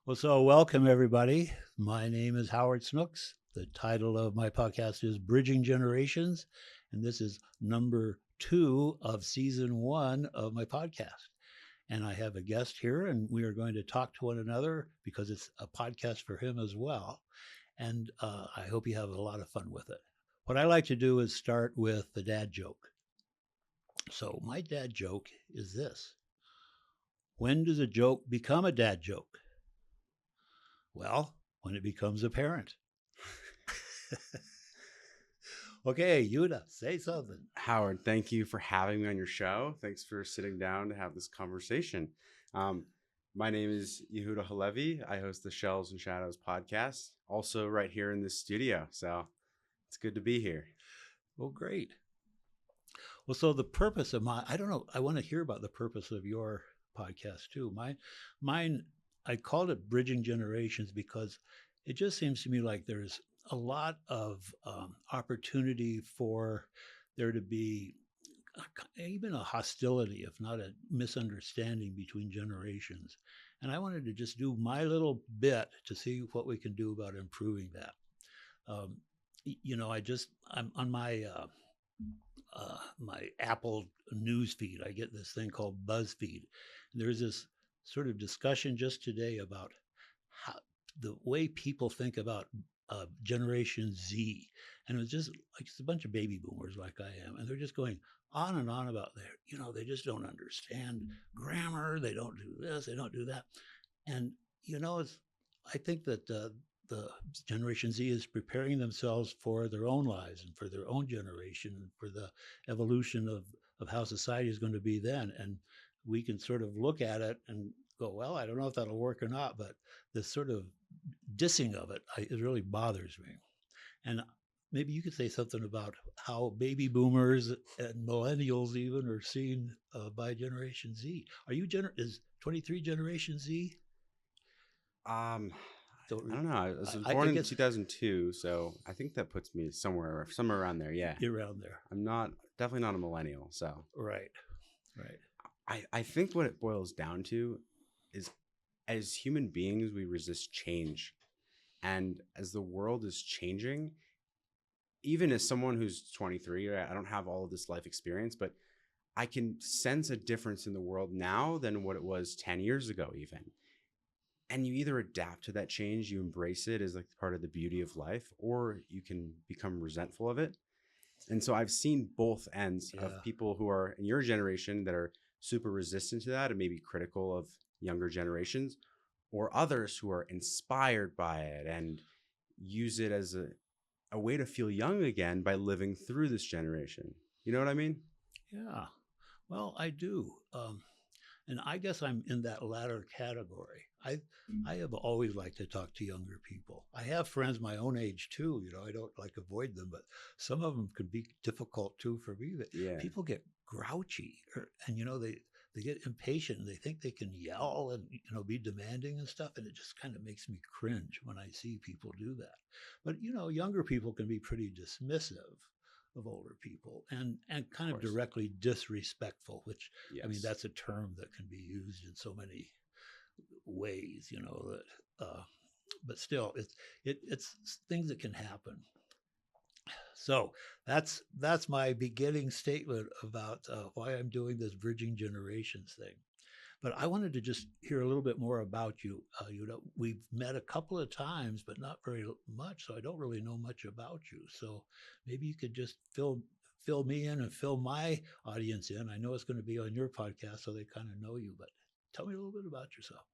Well, so welcome everybody. My name is Howard Snooks. The title of my podcast is Bridging Generations, and this is number 2 of season 1 of my podcast. And I have a guest here, and we are going to talk to one another because it's a podcast for him as well. And I hope you have a lot of fun with it. What I like to do is start with the dad joke. So, my dad joke is this: when does a joke become a dad joke? Well, when it becomes apparent. Okay, Yehuda, say something. Howard, thank you for having me on your show. Thanks for sitting down to have this conversation. Um, my name is Yehuda HaLevi. I host the Shells and Shadows podcast, also right here in this studio. So it's good to be here. Well, great. Well, so the purpose of I don't know, I want to hear about the purpose of your podcast too. Mine, I called it Bridging Generations because it just seems to me like there's a lot of opportunity for there to be even a hostility, if not a misunderstanding between generations. And I wanted to just do my little bit to see what we can do about improving that. Um, I'm on my Apple news feed. I get this thing called BuzzFeed. And there's this sort of discussion just today about how the way people think about Generation Z. And it was just like it's a bunch of baby boomers like I am. And they're just going on and on about they just don't understand grammar. They don't do this, they don't do that. And, I think that the Generation Z is preparing themselves for their own lives and for their own generation and for the evolution of how society is going to be then. And we can sort of look at it and go, well, I don't know if that'll work or not, but this sort of dissing of it really bothers me. And maybe you could say something about how baby boomers and millennials even are seen by Generation Z. Is 23 Generation Z? Um, Don't I re- don't know. I was I born in guess 2002, so I think that puts me somewhere around there. Yeah, you're around there. I'm definitely not a millennial. So Right, right. I think what it boils down to is, as human beings, we resist change. And as the world is changing, even as someone who's 23, right, I don't have all of this life experience, but I can sense a difference in the world now than what it was 10 years ago, even. And you either adapt to that change, you embrace it as like part of the beauty of life, or you can become resentful of it. And so I've seen both ends of Yeah. people who are in your generation that are super resistant to that and maybe critical of younger generations, or others who are inspired by it and use it as a way to feel young again by living through this generation. You know what I mean? Yeah. Well, I do. And I guess I'm in that latter category. I have always liked to talk to younger people. I have friends my own age too. I don't like avoid them, but some of them can be difficult too for me. That Yeah. people get grouchy, and they get impatient. And they think they can yell and be demanding and stuff, and it just kind of makes me cringe when I see people do that. But younger people can be pretty dismissive of older people and kind of Course. directly disrespectful, which I mean Yes. that's a term that can be used in so many ways, that but still it's things that can happen. So that's my beginning statement about why I'm doing this bridging generations thing. But I wanted to just hear a little bit more about you. We've met a couple of times, but not very much, so I don't really know much about you. So maybe you could just fill me in and fill my audience in. I know it's going to be on your podcast, so they kind of know you. But tell me a little bit about yourself.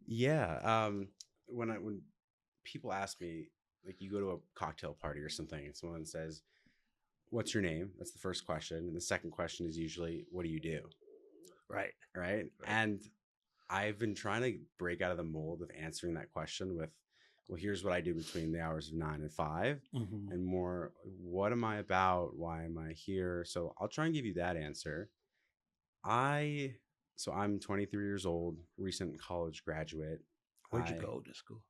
Yeah. When people ask me, like, you go to a cocktail party or something, and someone says, "What's your name?" That's the first question, and the second question is usually, "What do you do?" Right. Right? Right. And I've been trying to break out of the mold of answering that question with, "Well, here's what I do between the hours of 9 and 5," Mm-hmm. and more, "What am I about? Why am I here?" So I'll try and give you that answer. I so I'm 23 years old, recent college graduate. Where'd you I go to school?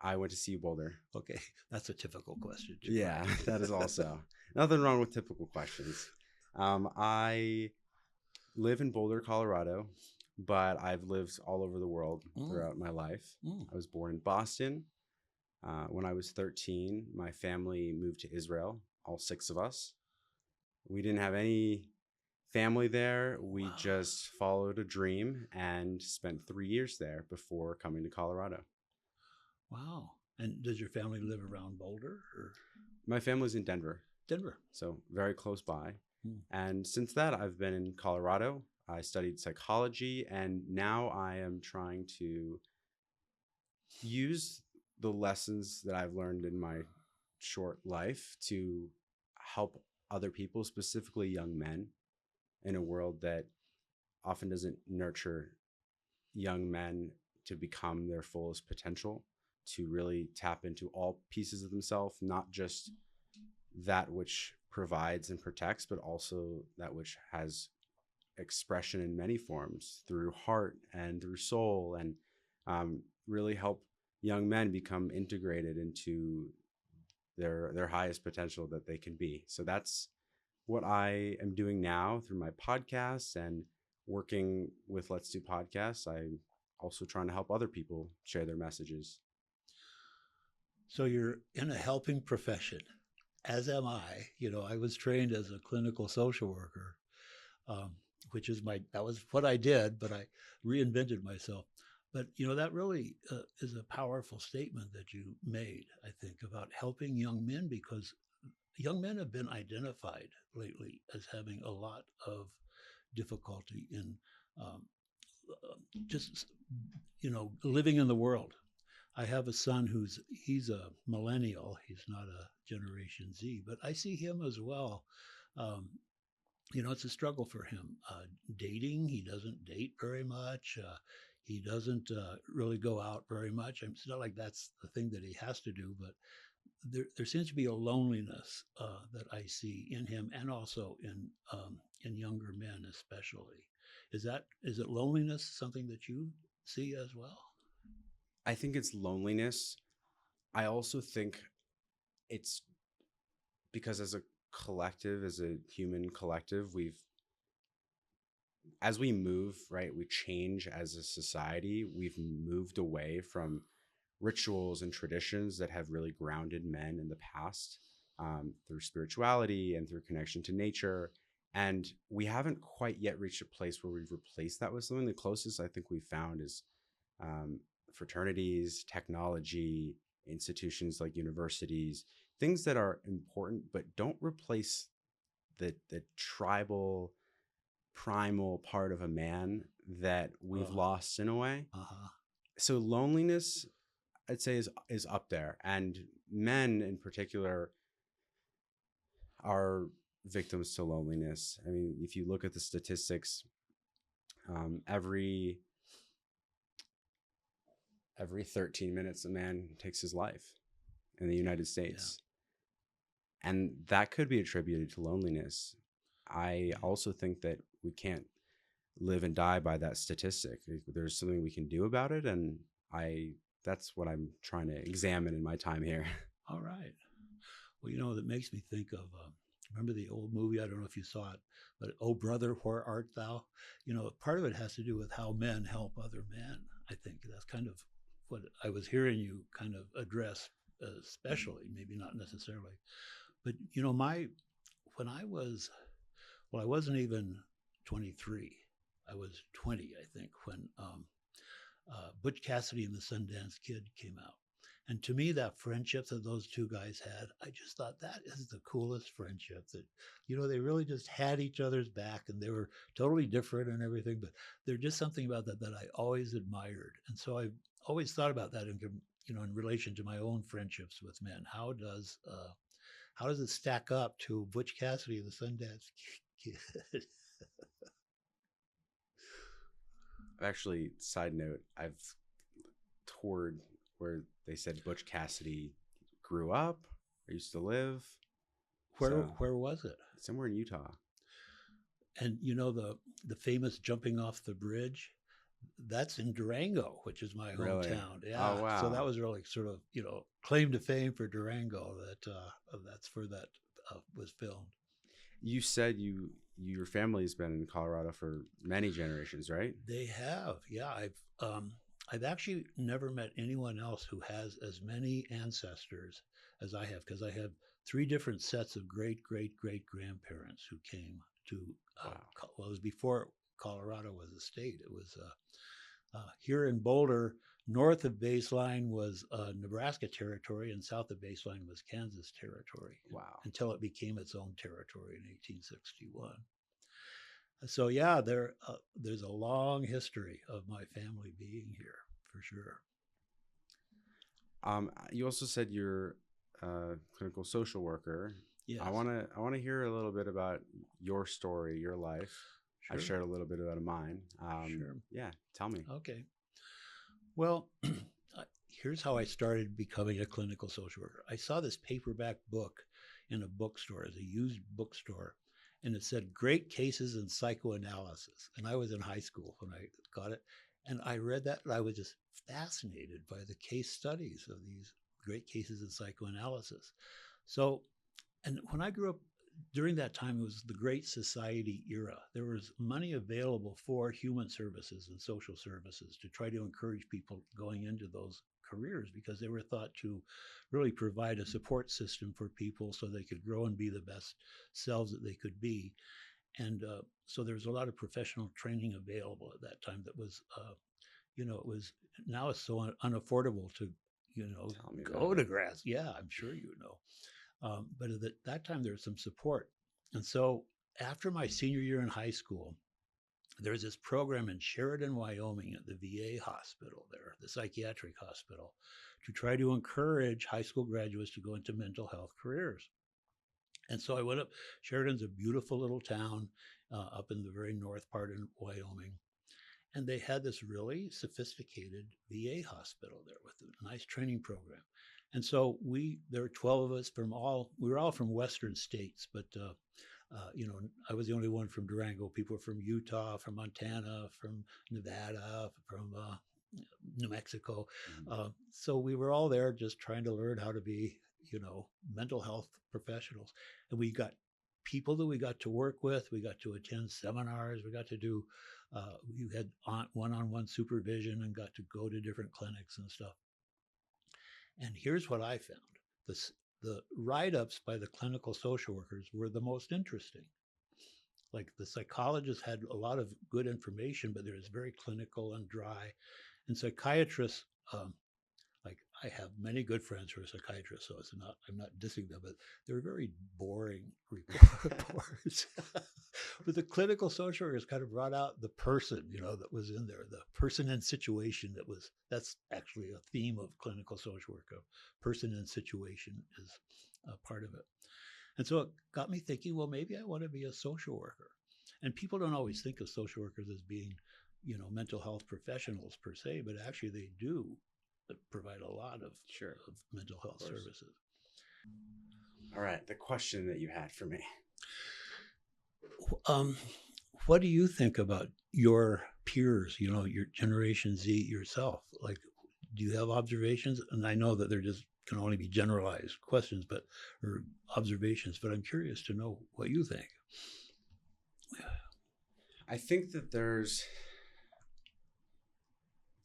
I went to CU Boulder. Okay, that's a typical question too, Yeah, right? that is also nothing wrong with typical questions. I live in Boulder, Colorado. but I've lived all over the world Mm, throughout my life. mm. I was born in Boston. When I was 13, my family moved to Israel, all six of us. We didn't have any family there. We Wow. just followed a dream and spent 3 years there before coming to Colorado. Wow. And does your family live around Boulder or My family's in Denver, Denver? so very close by. Mm. And since that, I've been in Colorado. I studied psychology, and now I am trying to use the lessons that I've learned in my short life to help other people, specifically young men, in a world that often doesn't nurture young men to become their fullest potential, to really tap into all pieces of themselves, not just that which provides and protects, but also that which has expression in many forms through heart and through soul, and really help young men become integrated into their highest potential that they can be. So that's what I am doing now through my podcasts and working with Let's Do Podcasts. I'm also trying to help other people share their messages. So you're in a helping profession, as am I. I was trained as a clinical social worker, um, which is that was what I did, but I reinvented myself. But that really is a powerful statement that you made, I think, about helping young men, because young men have been identified lately as having a lot of difficulty in um, just living in the world. I have a son he's a millennial. He's not a Generation Z, but I see him as well. Um, it's a struggle for him. Dating, he doesn't date very much. He doesn't really go out very much. It's not like that's the thing that he has to do, but there seems to be a loneliness that I see in him, and also in younger men, especially. Is it loneliness something that you see as well? I think it's loneliness. I also think it's because as a collective, as a human collective, as we move, right, we change as a society. We've moved away from rituals and traditions that have really grounded men in the past, through spirituality and through connection to nature. And we haven't quite yet reached a place where we've replaced that with something. The closest I think we've found is fraternities, technology, institutions like universities, things that are important, but don't replace the tribal, primal part of a man that we've Uh, lost in a way. uh-huh. So loneliness, I'd say, is up there, and men in particular are victims to loneliness. I mean, if you look at the statistics, every 13 minutes a man takes his life in the United Yeah. States, and that could be attributed to loneliness. I Yeah. also think that we can't live and die by that statistic. There's something we can do about it, and I that's what I'm trying to examine in my time here. All right. Well, that makes me think of remember the old movie? I don't know if you saw it, but "Oh Brother, Where Art Thou?" Part of it has to do with how men help other men. I think that's kind of what I was hearing you kind of address, especially, maybe not necessarily. But my when I was well, I wasn't even 23. I was 20, I think, when Butch Cassidy and the Sundance Kid came out. And to me, that friendship that those two guys had, I just thought that is the coolest friendship. That they really just had each other's back, and they were totally different and everything. But there's just something about that I always admired, and so I've always thought about that in relation to my own friendships with men. How does it stack up to Butch Cassidy and the Sundance Kid? Actually, side note, I've toured where they said Butch Cassidy grew up or used to live. where So where was it? somewhere in Utah. And the famous jumping off the bridge, that's in Durango, which is my Really? hometown. Oh Yeah, so that wow. was really sort of claim to fame for Durango. That's where that was filmed. You said your family's been in Colorado for many generations, right? They have, yeah. I've actually never met anyone else who has as many ancestors as I have, because I have three different sets of great great great grandparents who came to. Wow. Well, it was before Colorado was a state. It was here in Boulder. North of baseline was Nebraska territory, and south of baseline was Kansas territory. Wow. Until it became its own territory in 1861. So yeah, there's a long history of my family being here for sure. You also said you're a clinical social worker. Yes. I want to hear a little bit about your story, your life. Sure. I shared a little bit about mine. Sure. Yeah, tell me. Okay. Well, here's how I started becoming a clinical social worker. I saw this paperback book in a bookstore, as a used bookstore, and it said Great Cases in Psychoanalysis. And I was in high school when I got it. And I read that, and I was just fascinated by the case studies of these great cases in psychoanalysis. So, and when I grew up, during that time, it was the Great Society era. There was money available for human services and social services to try to encourage people going into those careers, because they were thought to really provide a support system for people so they could grow and be the best selves that they could be. And so there was a lot of professional training available at that time that was, it was, now it's so unaffordable to, go to grass. Yeah, I'm sure you know. But at that time, there was some support. And so after my senior year in high school, there was this program in Sheridan, Wyoming at the VA hospital there, the psychiatric hospital, to try to encourage high school graduates to go into mental health careers. And so I went up. Sheridan's a beautiful little town up in the very north part of Wyoming. And they had this really sophisticated VA hospital there with a nice training program. And so there were 12 of us we were all from Western states, but, I was the only one from Durango. People were from Utah, from Montana, from Nevada, from New Mexico. So we were all there just trying to learn how to be, mental health professionals. And we got people that we got to work with. We got to attend seminars. We got to do, we had one-on-one supervision and got to go to different clinics and stuff. And here's what I found. The write-ups by the clinical social workers were the most interesting. Like, the psychologists had a lot of good information, but it was very clinical and dry. And psychiatrists, like, I have many good friends who are psychiatrists, so I'm not dissing them, but they're very boring reports. But the clinical social workers kind of brought out the person, that was in there, the person and situation that's actually a theme of clinical social work. Person and situation is a part of it. And so it got me thinking, well, maybe I want to be a social worker. And people don't always think of social workers as being, mental health professionals per se, but actually they do provide a lot of mental health services. All right, the question that you had for me. What do you think about your peers, your Generation Z yourself? Like, do you have observations? And I know that they're just can only be generalized questions, or observations, but I'm curious to know what you think. I think that there's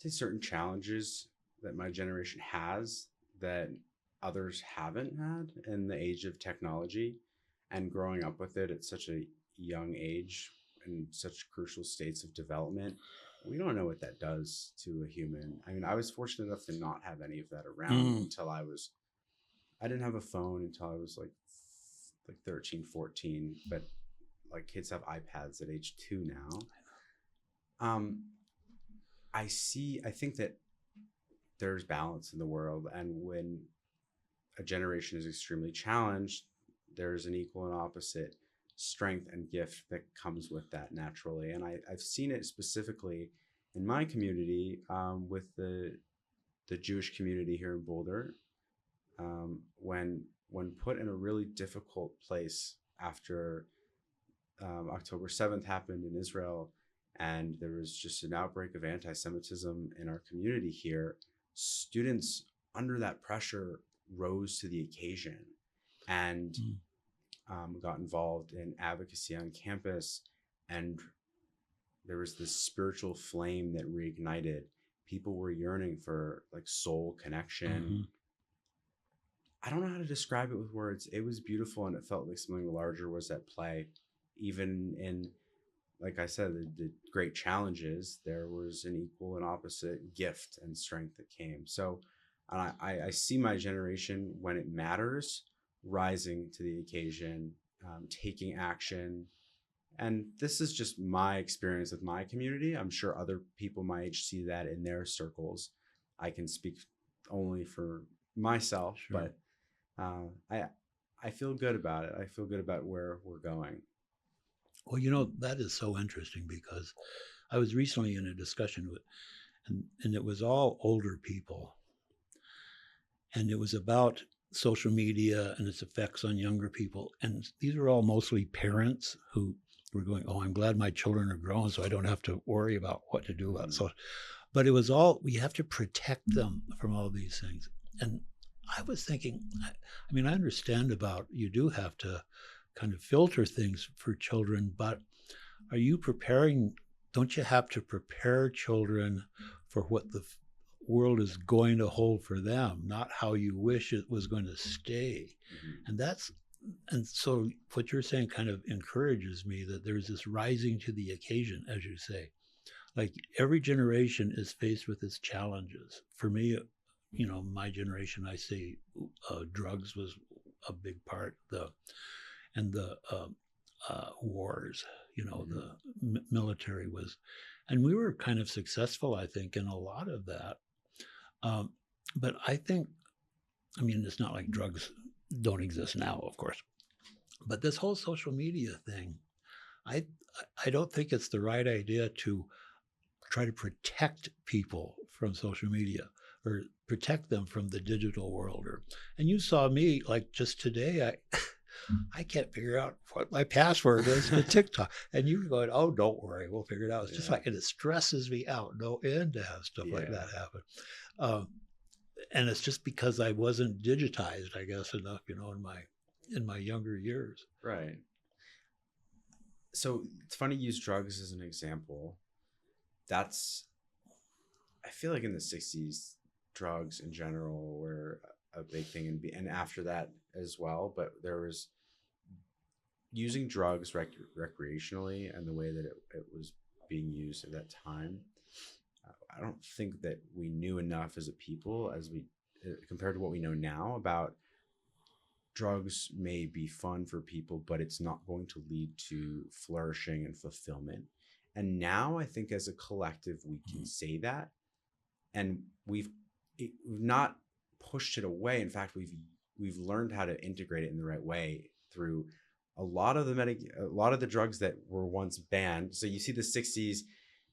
certain challenges that my generation has that others haven't had in the age of technology, and growing up with it at such a young age and such crucial states of development. We don't know what that does to a human. I mean, I was fortunate enough to not have any of that around until I didn't have a phone until I was like 13, 14, but like kids have iPads at age 2 now. I think that there's balance in the world, and when a generation is extremely challenged, there's an equal and opposite strength and gift that comes with that naturally. And I've seen it specifically in my community with the Jewish community here in Boulder, when put in a really difficult place after October 7th happened in Israel, and there was just an outbreak of anti-Semitism in our community here. Students under that pressure rose to the occasion, and got involved in advocacy on campus, and there was this spiritual flame that reignited. People were yearning for like soul connection. Mm-hmm. I don't know how to describe it with words. It was beautiful, and it felt like something larger was at play. Even in, like I said, the great challenges, there was an equal and opposite gift and strength that came. So I see my generation, when it matters, rising to the occasion, taking action. And this is just my experience with my community. I'm sure other people my age see that in their circles. I can speak only for myself, Sure. but I feel good about it. I feel good about where we're going. Well, you know, that is so interesting because I was recently in a discussion with, and it was all older people. And it was about social media and its effects on younger people. And these are all mostly parents who were going, oh, I'm glad my children are grown so I don't have to worry about what to do about it. So, but it was all, we have to protect them from all these things. And I was thinking, I mean, I understand about you do have to kind of filter things for children, but are you preparing, don't you have to prepare children for what the world is going to hold for them, not how you wish it was going to stay? Mm-hmm. And so what you're saying kind of encourages me that there's this rising to the occasion, as you say. Like every generation is faced with its challenges. For me, you know, my generation, I say drugs was a big part, and the wars, you know, Mm-hmm. the military was, and we were kind of successful, I think, in a lot of that. But I think, I mean, it's not like drugs don't exist now, of course, but this whole social media thing, I I don't think it's the right idea to try to protect people from social media or protect them from the digital world. Or, and you saw me like just today, I can't figure out what my password is to TikTok. And you're going, oh, don't worry, we'll figure it out. It's just like, and it stresses me out no end to have stuff like that happen. And it's just because I wasn't digitized, I guess, enough, you know, in my younger years. Right. So it's funny you use drugs as an example. That's, I feel like in the 60s, drugs in general were a big thing, and after that as well. But there was using drugs recreationally, and the way that it was being used at that time. I don't think that we knew enough as a people, as we compared to what we know now about drugs may be fun for people, but it's not going to lead to flourishing and fulfillment. And now I think as a collective, we can say that, and we've not pushed it away. In fact, we've learned how to integrate it in the right way through a lot of the drugs that were once banned. So you see the 60s,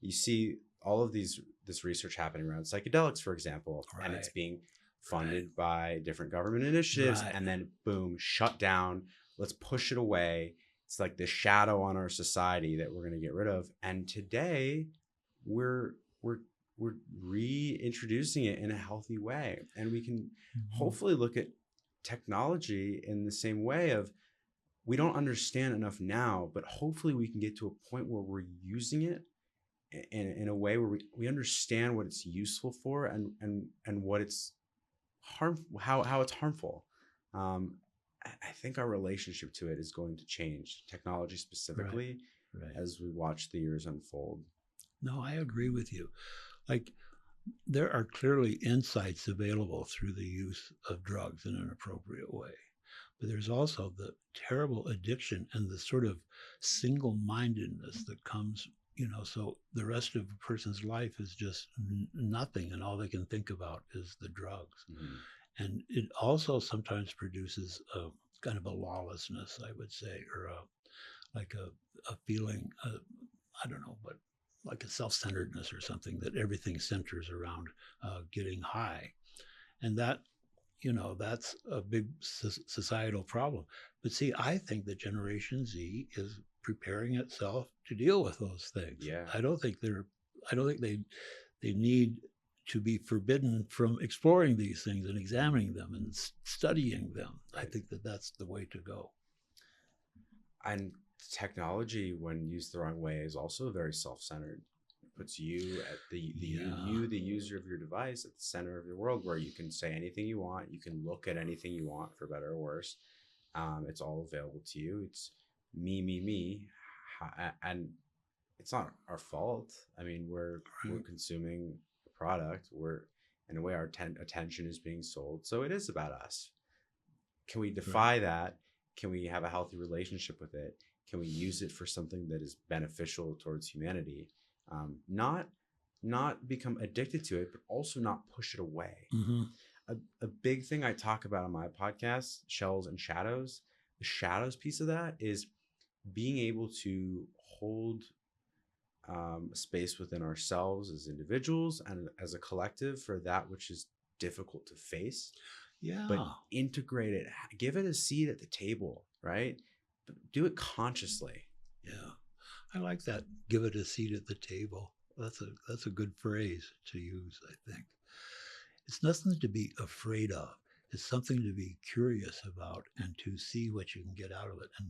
you see all of this research happening around psychedelics, for example, and it's being funded by different government initiatives, and then boom, shut down. Let's push it away. It's like the shadow on our society that we're going to get rid of. And today we're reintroducing it in a healthy way. And we can hopefully look at technology in the same way of, we don't understand enough now, but hopefully we can get to a point where we're using it in a way where we understand what it's useful for, and what it's how it's harmful. I think our relationship to it is going to change, technology specifically, as we watch the years unfold. No, I agree with you. Like, there are clearly insights available through the use of drugs in an appropriate way. But there's also the terrible addiction and the sort of single-mindedness that comes, you know, so the rest of a person's life is just nothing, and all they can think about is the drugs. Mm-hmm. And it also sometimes produces a kind of a lawlessness, I would say, or a feeling, I don't know, but like a self-centeredness or something, that everything centers around getting high. And that, you know, that's a big societal problem. But see, I think that Generation Z is preparing itself to deal with those things. Yeah. I don't think they need to be forbidden from exploring these things and examining them and studying them. Right. I think that that's the way to go. And technology, when used the wrong way, is also very self-centered. It puts you at the user of your device, at the center of your world, where you can say anything you want. You can look at anything you want, for better or worse. It's all available to you. It's me, and it's not our fault. I mean, we're consuming a product. We're, in a way, our attention is being sold. So it is about us. Can we defy that? Can we have a healthy relationship with it? Can we use it for something that is beneficial towards humanity? Not become addicted to it, but also not push it away. Mm-hmm. A big thing I talk about on my podcast, Shells and Shadows, the shadows piece of that is being able to hold space within ourselves as individuals and as a collective for that which is difficult to face. Yeah. But integrate it, give it a seat at the table, right? But do it consciously. Yeah. I like that. Give it a seat at the table. That's a good phrase to use, I think. It's nothing to be afraid of. It's something to be curious about and to see what you can get out of it. And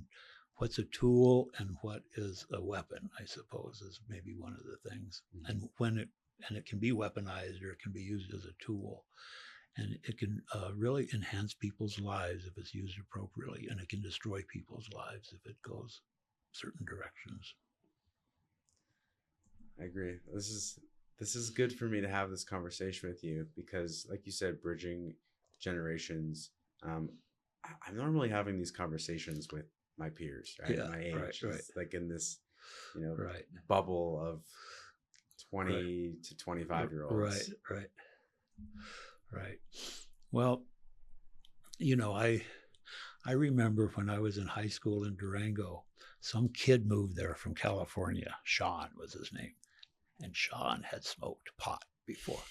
what's a tool and what is a weapon, I suppose, is maybe one of the things. Mm-hmm. And it can be weaponized, or it can be used as a tool. And it can really enhance people's lives if it's used appropriately, and it can destroy people's lives if it goes certain directions. I agree. This is good for me to have this conversation with you because, like you said, bridging generations. I'm normally having these conversations with my peers, right? Yeah, my age, right. Like in this, bubble of 20 to 25-year-olds. Right. Well, I remember when I was in high school in Durango, some kid moved there from California. Sean was his name. And Sean had smoked pot before.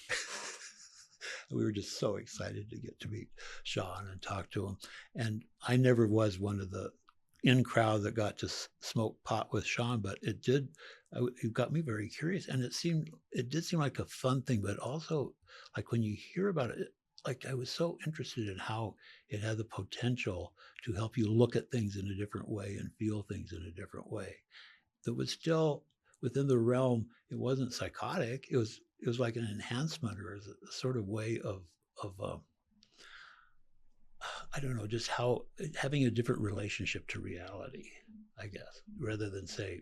We were just so excited to get to meet Sean and talk to him. And I never was one of the in crowd that got to smoke pot with Sean, but it got me very curious. And it did seem like a fun thing, but also like when you hear about it, like I was so interested in how it had the potential to help you look at things in a different way and feel things in a different way. That was still within the realm. It wasn't psychotic. It was like an enhancement, or a sort of way of I don't know, just how having a different relationship to reality, I guess, rather than say,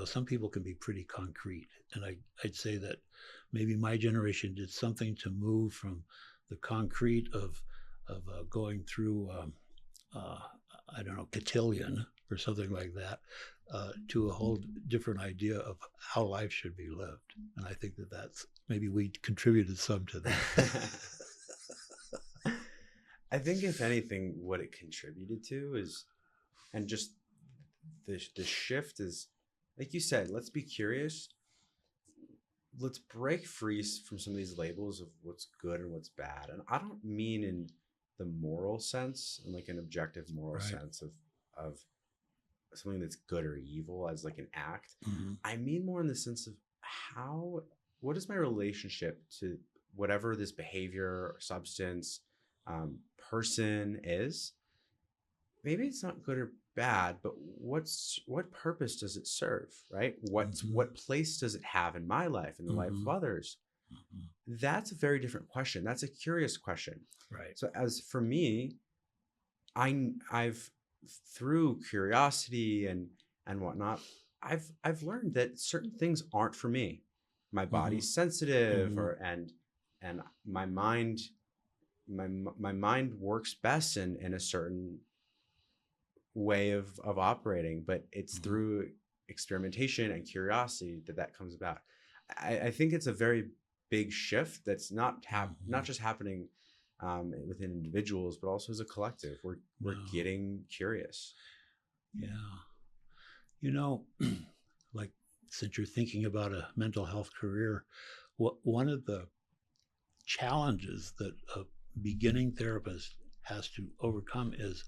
some people can be pretty concrete. And I'd say that maybe my generation did something to move from the concrete of going through, I don't know, cotillion or something like that, to a whole different idea of how life should be lived. And I think that's maybe we contributed some to that. I think if anything, what it contributed to is, and just the shift is, like you said, let's be curious. Let's break free from some of these labels of what's good and what's bad. And I don't mean in the moral sense, in like an objective moral sense of something that's good or evil as like an act. Mm-hmm. I mean more in the sense of what is my relationship to whatever this behavior or substance, person is. Maybe it's not good or bad, but what purpose does it serve, right? What place does it have in my life, in the life of others? Mm-hmm. That's a very different question. That's a curious question. Right. So as for me, I've through curiosity and whatnot, I've learned that certain things aren't for me. My body's sensitive, and my mind works best in a certain way of operating, but it's through experimentation and curiosity that comes about. I think it's a very big shift that's not just happening within individuals, but also as a collective. We're getting curious. Yeah. Like, since you're thinking about a mental health career, one of the challenges that a beginning therapist has to overcome is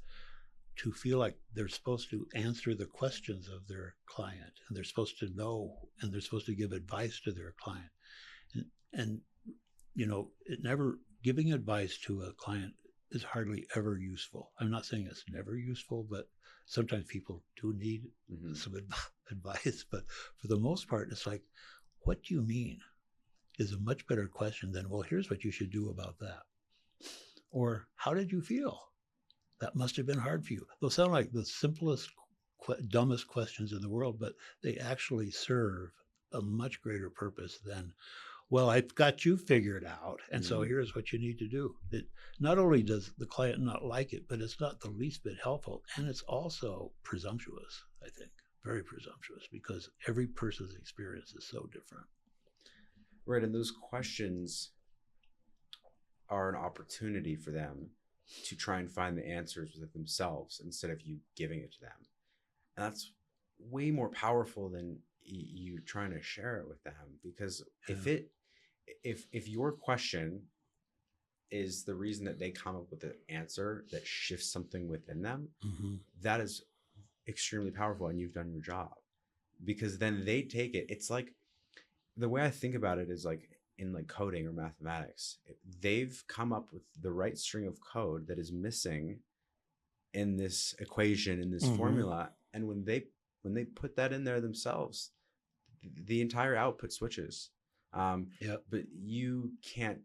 to feel like they're supposed to answer the questions of their client, and they're supposed to know, and they're supposed to give advice to their client. And it never, giving advice to a client is hardly ever useful. I'm not saying it's never useful, but sometimes people do need some advice. But for the most part, it's like, what do you mean? Is a much better question than, well, here's what you should do about that. Or how did you feel? That must have been hard for you. They'll sound like the simplest, dumbest questions in the world, but they actually serve a much greater purpose than, well, I've got you figured out, and so here's what you need to do. It not only does the client not like it, but it's not the least bit helpful, and it's also presumptuous, I think, very presumptuous, because every person's experience is so different. Right, and those questions are an opportunity for them to try and find the answers within themselves instead of you giving it to them. And that's way more powerful than you trying to share it with them, because if your question is the reason that they come up with an answer that shifts something within them, that is extremely powerful, and you've done your job, because then they take it. It's like, the way I think about it is like in like coding or mathematics, they've come up with the right string of code that is missing in this equation, in this formula, and when they put that in there themselves, the entire output switches. But you can't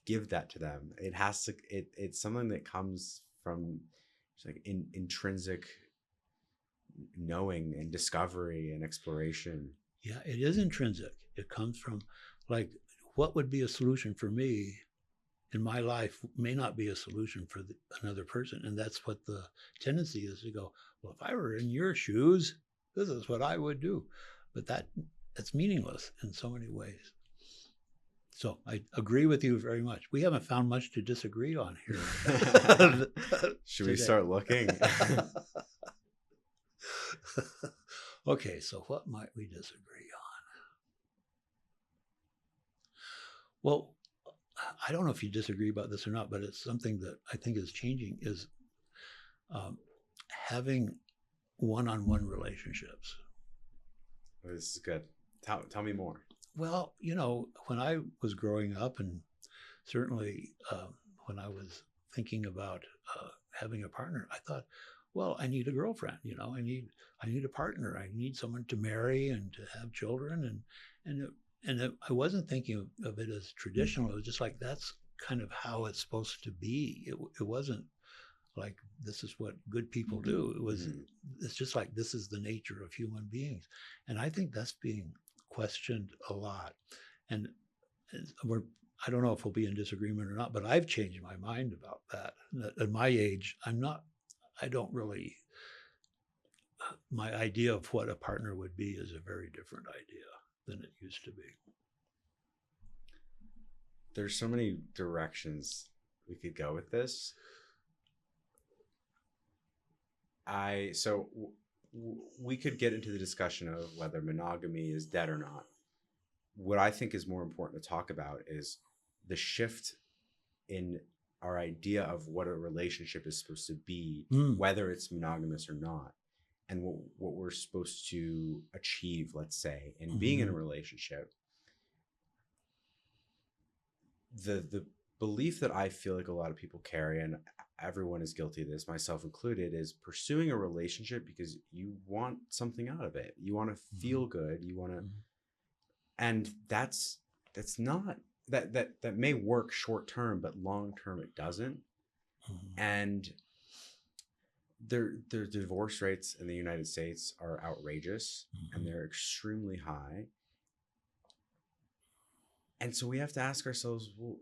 give that to them. It has to. It's something that comes from like intrinsic knowing and discovery and exploration. Yeah, it is intrinsic. It comes from, like, what would be a solution for me in my life may not be a solution for another person. And that's what the tendency is, to go, well, if I were in your shoes, this is what I would do. But that's meaningless in so many ways. So I agree with you very much. We haven't found much to disagree on here. Should we start looking? Okay, so what might we disagree on? Well, I don't know if you disagree about this or not, but it's something that I think is changing, is having one-on-one relationships. This is good. Tell me more. Well, when I was growing up, and certainly when I was thinking about having a partner, I thought, well, I need a girlfriend. I need a partner. I need someone to marry and to have children. And I wasn't thinking of it as traditional. It was just like, that's kind of how it's supposed to be. It wasn't like, this is what good people do. It's just like, this is the nature of human beings. And I think that's being questioned a lot. And I don't know if we'll be in disagreement or not, but I've changed my mind about that. At my age, my idea of what a partner would be is a very different idea than it used to be. There's so many directions we could go with this. We could get into the discussion of whether monogamy is dead or not. What I think is more important to talk about is the shift in our idea of what a relationship is supposed to be, whether it's monogamous or not, and what we're supposed to achieve, let's say, in being in a relationship. The belief that I feel like a lot of people carry, and everyone is guilty of this, myself included, is pursuing a relationship because you want something out of it. You want to feel good. You want to, and that's not that may work short term, but long term it doesn't. And their divorce rates in the United States are outrageous, and they're extremely high. And so we have to ask ourselves, well,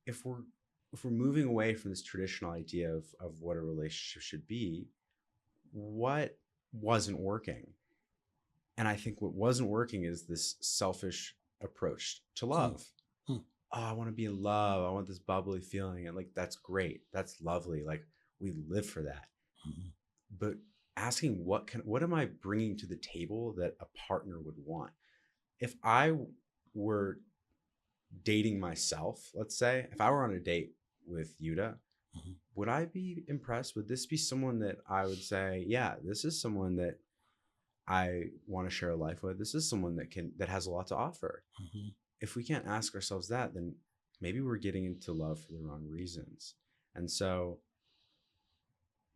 if we're moving away from this traditional idea of what a relationship should be, what wasn't working? And I think what wasn't working is this selfish approach to love. Oh, I want to be in love. I want this bubbly feeling. And like, that's great. That's lovely. Like, we live for that. But asking what am I bringing to the table that a partner would want? If I were dating myself, let's say, if I were on a date with Yehuda, would I be impressed? Would this be someone that I would say, yeah, this is someone that I want to share a life with? This is someone that has a lot to offer. If we can't ask ourselves that, then maybe we're getting into love for the wrong reasons. And so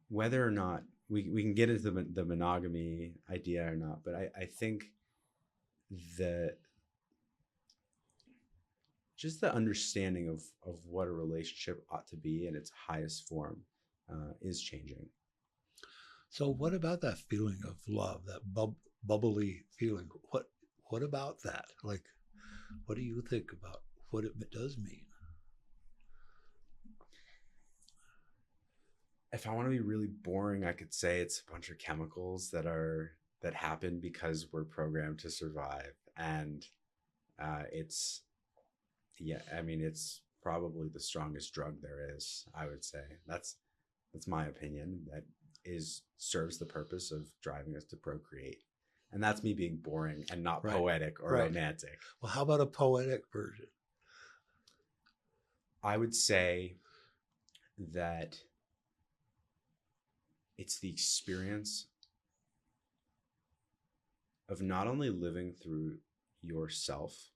whether or not we can get into the monogamy idea or not, but I think that just the understanding of what a relationship ought to be in its highest form is changing. So what about that feeling of love, that bubbly feeling? What about that? Like, what do you think about what it does mean? If I want to be really boring, I could say it's a bunch of chemicals that happen because we're programmed to survive, and it's yeah. I mean, it's probably the strongest drug there is. I would say that's my opinion. That is serves the purpose of driving us to procreate, and that's me being boring and not Right. poetic or Right. romantic. Well, how about a poetic version? I would say that it's the experience of not only living through yourself,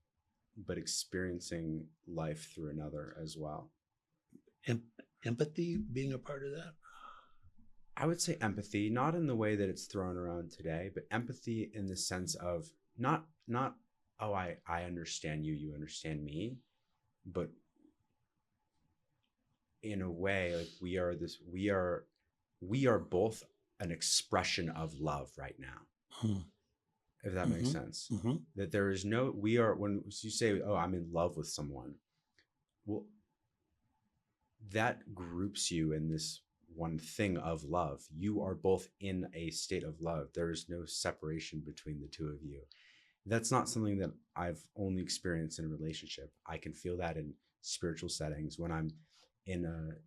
but experiencing life through another as well. Empathy being a part of that? I would say empathy, not in the way that it's thrown around today, but empathy in the sense of not oh, I understand you, you understand me, but in a way, like we are both an expression of love right now. Hmm. If that makes sense. Mm-hmm. That there is no, we are, when you say, oh, I'm in love with someone, well, that groups you in this one thing of love. You are both in a state of love. There is no separation between the two of you. That's not something that I've only experienced in a relationship. I can feel that in spiritual settings when I'm in a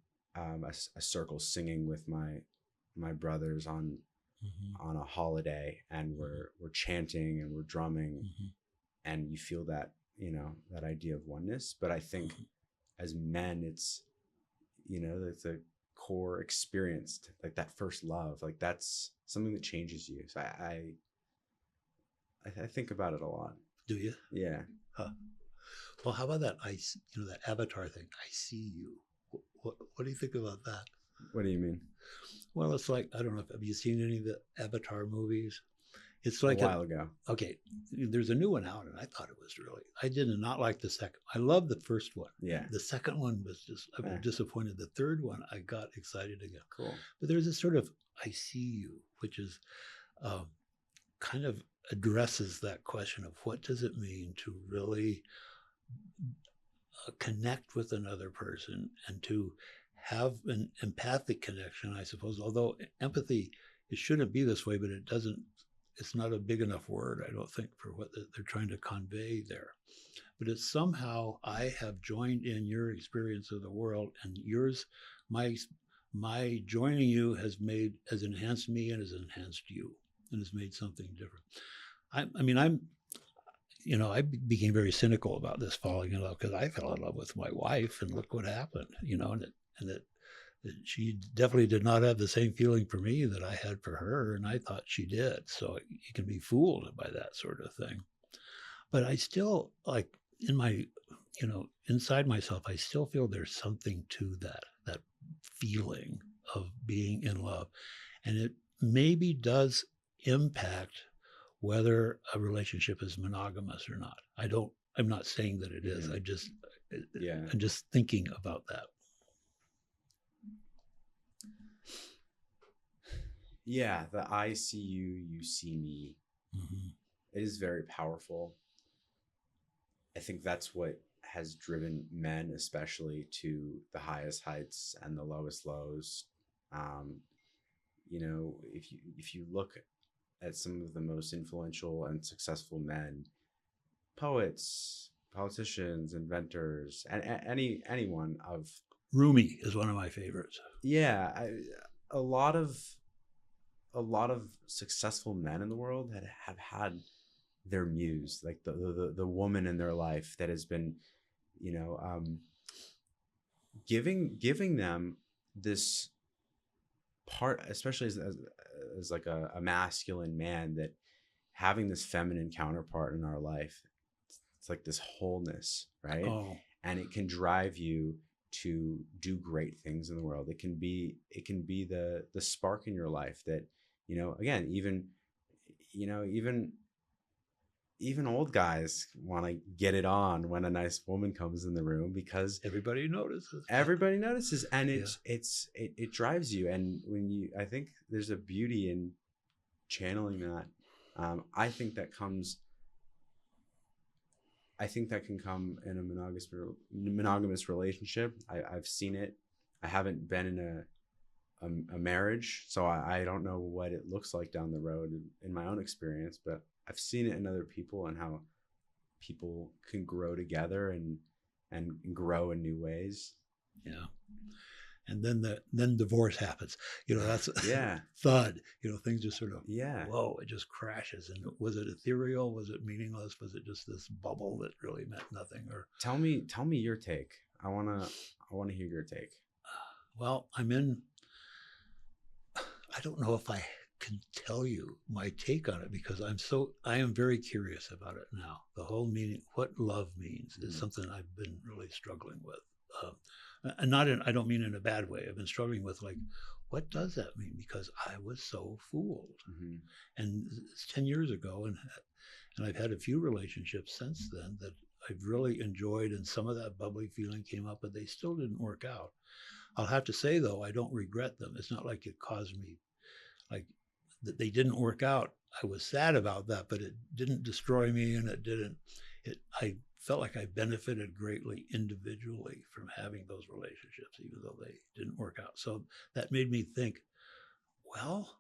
circle singing with my brothers on a holiday, and we're chanting and we're drumming, and you feel that, that idea of oneness. But I think as men, it's it's a core experience, like that first love, like that's something that changes you. So I think about it a lot. Do you? Yeah. Huh. Well, how about that? That avatar thing. I see you. What do you think about that? What do you mean? Well, it's like, I don't know. Have you seen any of the Avatar movies? It's A like while ago. Okay, there's a new one out, and I thought it was really. I did not like the second. I loved the first one. Yeah. The second one was just. I was disappointed. The third one, I got excited again. Cool. But there's this sort of "I see you," which is kind of addresses that question of what does it mean to really connect with another person and to have an empathic connection, I suppose. Although empathy, it shouldn't be this way, but it doesn't. It's not a big enough word, I don't think, for what they're trying to convey there. But it's somehow I have joined in your experience of the world, and yours, my joining you has enhanced me and has enhanced you and has made something different. I became very cynical about this falling in love because I fell in love with my wife, and look what happened, and that she definitely did not have the same feeling for me that I had for her, and I thought she did. So you can be fooled by that sort of thing. But I still, like, in my, inside myself, I still feel there's something to that feeling of being in love. And it maybe does impact whether a relationship is monogamous or not. I'm not saying that it is. I'm just thinking about that. Yeah, the I see you, you see me. It is very powerful. I think that's what has driven men, especially, to the highest heights and the lowest lows. If you look at some of the most influential and successful men, poets, politicians, inventors, and anyone of Rumi is one of my favorites. Yeah, a lot of successful men in the world have had their muse, like the woman in their life that has been, giving them this part, especially as like a masculine man, that having this feminine counterpart in our life, it's like this wholeness, right? Oh. And it can drive you to do great things in the world. It can be the spark in your life that, again, even old guys want to get it on when a nice woman comes in the room, because Everybody notices. everybody notices, and Yeah. it drives you. And I think there's a beauty in channeling that. I think that can come in a monogamous relationship. I've seen it. I haven't been in a marriage, so I don't know what it looks like down the road in my own experience, but I've seen it in other people, and how people can grow together and grow in new ways. Yeah. And then divorce happens. That's Yeah. thud. Things just sort of, Yeah. whoa, it just crashes. And was it ethereal? Was it meaningless? Was it just this bubble that really meant nothing? Or Tell me your take. I wanna hear your take. well, I don't know if I can tell you my take on it, because I am very curious about it now. The whole meaning, what love means, is something I've been really struggling with. And I don't mean in a bad way. I've been struggling with, like, what does that mean? Because I was so fooled. Mm-hmm. And it's 10 years ago, and I've had a few relationships since then that I've really enjoyed, and some of that bubbly feeling came up, but they still didn't work out. I'll have to say, though, I don't regret them. It's not like it caused me, like, that they didn't work out. I was sad about that, but it didn't destroy me, and I felt like I benefited greatly individually from having those relationships, even though they didn't work out. So that made me think, well,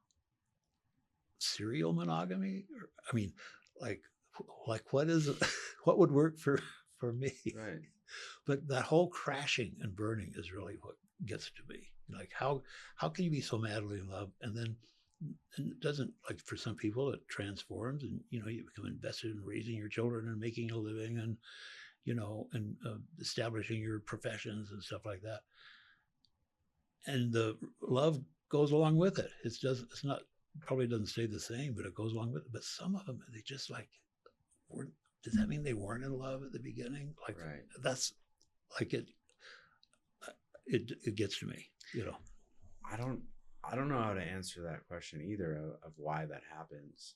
serial monogamy? I mean, like what is it? What would work for me? Right. But that whole crashing and burning is really what gets to me. Like, how can you be so madly in love, and then it doesn't, like, for some people it transforms, and you become invested in raising your children and making a living, and establishing your professions and stuff like that, and the love goes along with it. It's not, probably doesn't stay the same, but it goes along with it. But some of them, they just, like, does that mean they weren't in love at the beginning? Like, right. That's like it gets to me. I don't know how to answer that question either, of why that happens.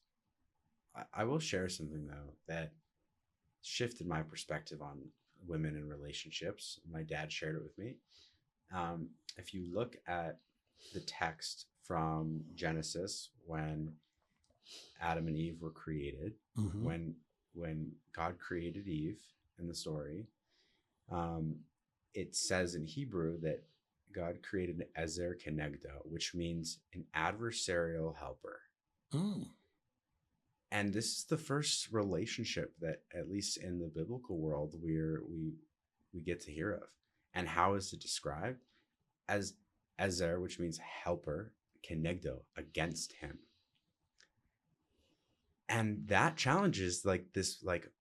I will share something, though, that shifted my perspective on women in relationships. My dad shared it with me. If you look at the text from Genesis, when Adam and Eve were created, Mm-hmm. when God created Eve in the story, it says in Hebrew that God created an ezer kenegdo, which means an adversarial helper. Mm. And this is the first relationship that, at least in the biblical world, we get to hear of. And how is it described? As ezer, which means helper, kenegdo, against him. And that challenges, like, this, like,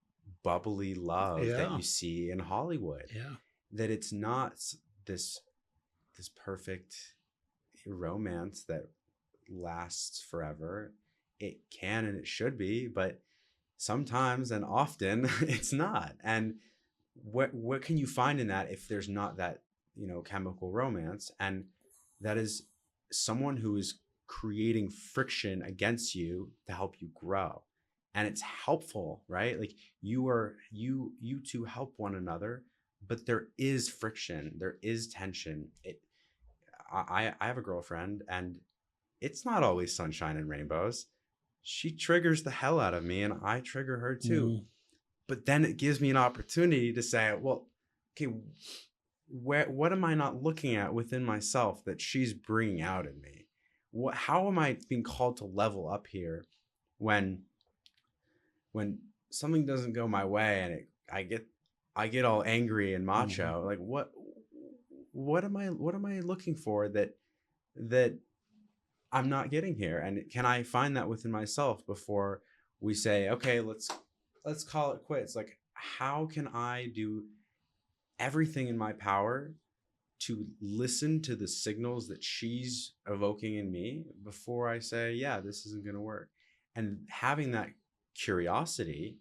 bubbly love that you see in Hollywood. Yeah. That it's not this perfect romance that lasts forever. It can and it should be, but sometimes and often it's not. And what can you find in that if there's not that, chemical romance? And that is someone who is creating friction against you to help you grow. And it's helpful, right? Like, you two help one another, but there is friction, there is tension. I have a girlfriend, and it's not always sunshine and rainbows. She triggers the hell out of me, and I trigger her too. Mm. But then it gives me an opportunity to say, well, okay, what am I not looking at within myself that she's bringing out in me? How am I being called to level up here when something doesn't go my way, and I get all angry and macho? Mm-hmm. Like, what am I looking for that I'm not getting here? And can I find that within myself before we say, okay, let's call it quits? Like, how can I do everything in my power to listen to the signals that she's evoking in me before I say, yeah, this isn't going to work? And having that curiosity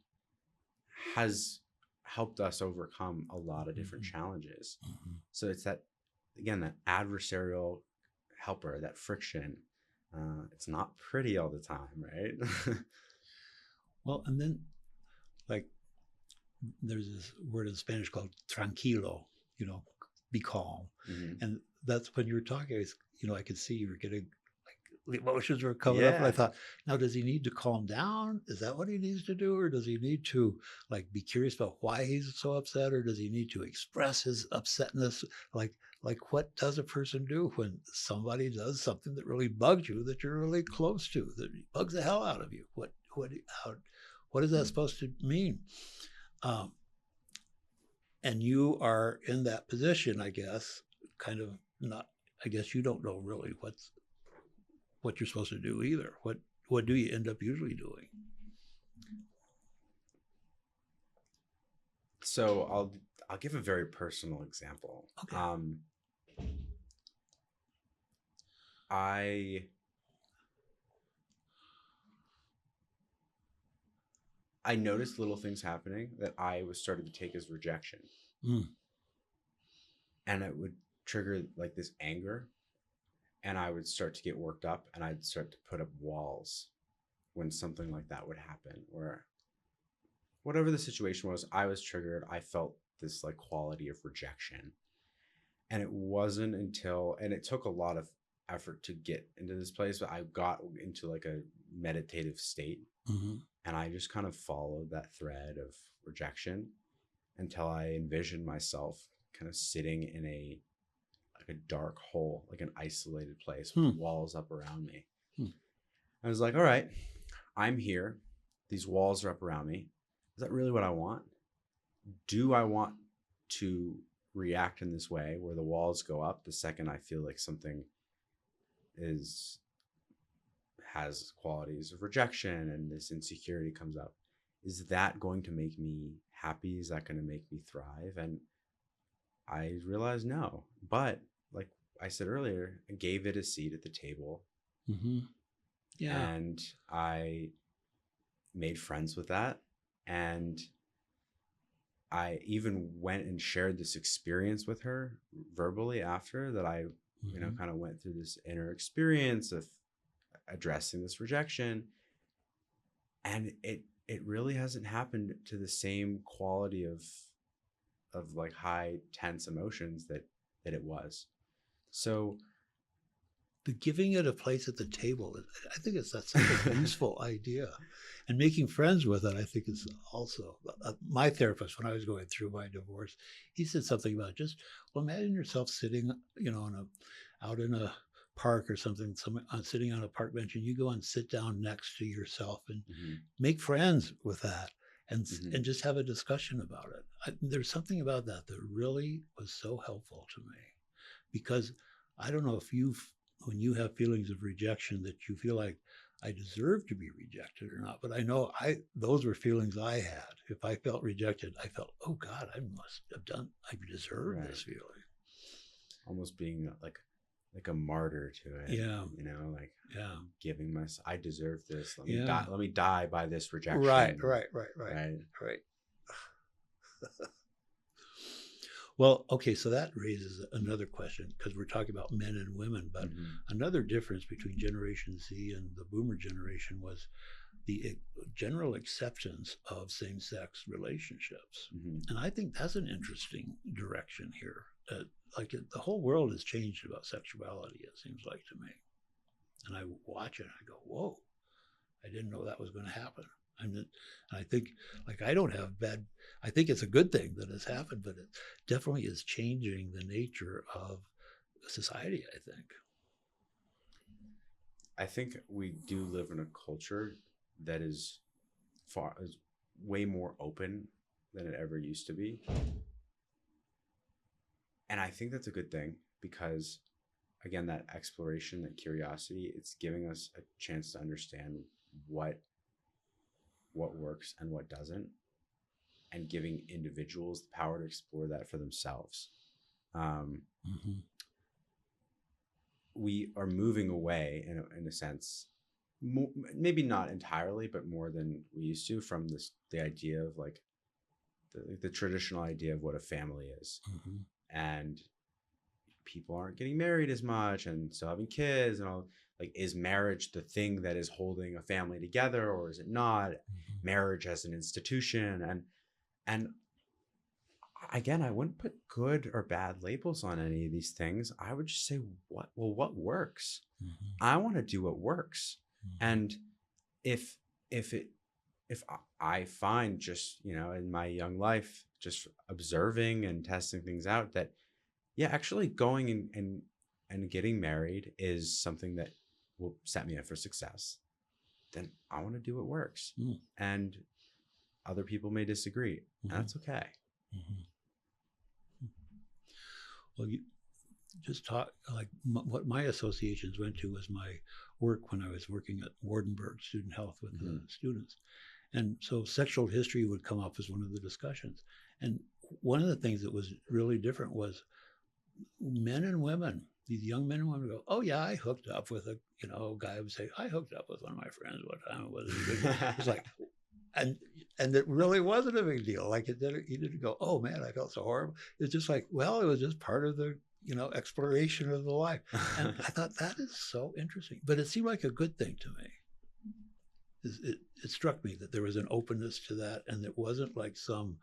has helped us overcome a lot of different Mhm. challenges. Mhm. So it's that, again, that adversarial helper, that friction. It's not pretty all the time, right? Well, and then like there's this word in Spanish called tranquilo, you know, be calm. Hmm. And that's when you were talking, I could see you were getting like the emotions were coming up. And I Yeah. thought, now, does he need to calm down? Is that what he needs to do? Or does he need to like be curious about why he's so upset? Or does he need to express his upsetness? Like, like what does a person do when somebody does something that really bugs you, that you're really close to, that bugs the hell out of you? What is that supposed to mean? Um, and you are in that position, I guess, kind of not. I guess you don't know really what you're supposed to do either. What do you end up usually doing? So I'll give a very personal example. Okay. I noticed little things happening that I was starting to take as rejection, Mm. and it would trigger like this anger, and I would start to get worked up, and I'd start to put up walls when something like that would happen, where whatever the situation was, I was triggered. I felt this like quality of rejection. And it wasn't until, and it took a lot of effort to get into this place, but I got into like a meditative state, Mm-hmm. and I just kind of followed that thread of rejection until I envisioned myself kind of sitting in like a dark hole, like an isolated place with Hmm. walls up around me. Hmm. I was like, all right, I'm here. These walls are up around me. Is that really what I want? Do I want to react in this way where the walls go up the second I feel like something is has qualities of rejection and this insecurity comes up? Is that going to make me happy? Is that going to make me thrive? And I realized no. But like I said earlier, I gave it a seat at the table, Mm-hmm. Yeah. and I made friends with that. And I even went and shared this experience with her verbally after that. I, Mm-hmm. kind of went through this inner experience of addressing this rejection, and it really hasn't happened to the same quality of like high tense emotions that it was. So The giving it a place at the table, I think that's such a useful idea. And making friends with it, I think, is also my therapist when I was going through my divorce. He said something about just, well, imagine yourself sitting, out in a park or something, sitting on a park bench, and you go and sit down next to yourself and mhm, make friends with that, and mhm. and just have a discussion about it. There's something about that that really was so helpful to me, because I don't know if when you have feelings of rejection, that you feel like I deserve to be rejected or not. But I know those were feelings I had. If I felt rejected, I felt, oh God, I deserve Right. this feeling. Almost being like a martyr to it, Yeah, like yeah, giving myself, I deserve this. yeah. Let me die by this Right, rejection. right, right, right, Right. right. Well, okay, so that raises another question, because we're talking about men and women, but Hmm. another difference between Generation Z and the Boomer generation was the general acceptance of same sex relationships. Hmm. And I think that's an interesting direction here. The whole world has changed about sexuality, it seems like to me. And I watch it and I go, whoa, I didn't know that was going to happen. And I think, like, I don't have bad, I think it's a good thing that has happened, but it definitely is changing the nature of society, I think. I think we do live in a culture that is way more open than it ever used to be. And I think that's a good thing because, again, that exploration, that curiosity, it's giving us a chance to understand what works and what doesn't, and giving individuals the power to explore that for themselves. Um, Mm-hmm. we are moving away in a sense, maybe not entirely, but more than we used to, from the idea of like the traditional idea of what a family is. Mm-hmm. And people aren't getting married as much and still having kids and all. Like, is marriage the thing that is holding a family together, or is it not? Mm-hmm. Marriage as an institution, and again, I wouldn't put good or bad labels on any of these things. I would just say, what works? Mm-hmm. I want to do what works. Mm-hmm. And if I find, just, in my young life, just observing and testing things out, that yeah, actually going and getting married is something that will set me up for success, then I want to do what works. Mm. And other people may disagree. Mm-hmm. And that's okay. Mm-hmm. Well, you just talk like what my associations went to was my work when I was working at Wardenburg Student Health with the students. And so sexual history would come up as one of the discussions. And one of the things that was really different was men and women, these young men and women go, oh yeah, I hooked up with a guy would say, I hooked up with one of my friends one time. It was like, and it really wasn't a big deal. Like, he didn't go, oh man, I felt so horrible. It's just like, well, it was just part of the exploration of the life. And I thought, that is so interesting. But it seemed like a good thing to me. It struck me that there was an openness to that, and it wasn't like some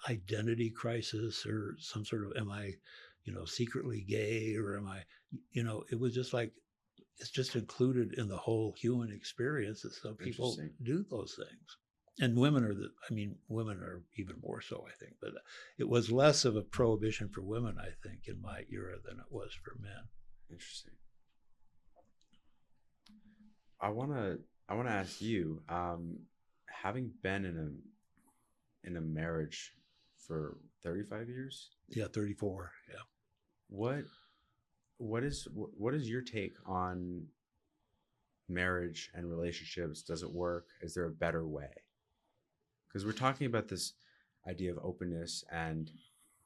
identity crisis or some sort of, am I secretly gay, or am I, it was just like, it's just included in the whole human experience that some people do those things. And women are even more so, I think. But it was less of a prohibition for women, I think, in my era than it was for men. Interesting. I want to ask you, having been in a marriage for 35 years? Yeah, 34. Yeah. What is your take on marriage and relationships? Does it work? Is there a better way? Because we're talking about this idea of openness and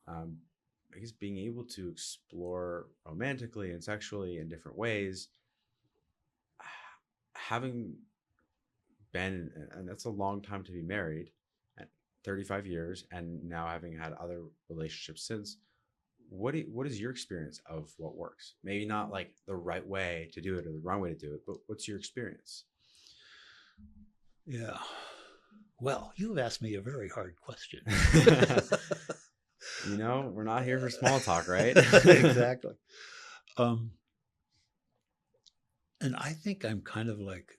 I guess being able to explore romantically and sexually in different ways. Having been, and that's a long time to be married, at 35 years, and now having had other relationships since, what is your experience of what works? Maybe not like the right way to do it or the wrong way to do it, but what's your experience? Yeah. Well, you've asked me a very hard question. We're not here for small talk, right? Exactly. And I think I'm kind of like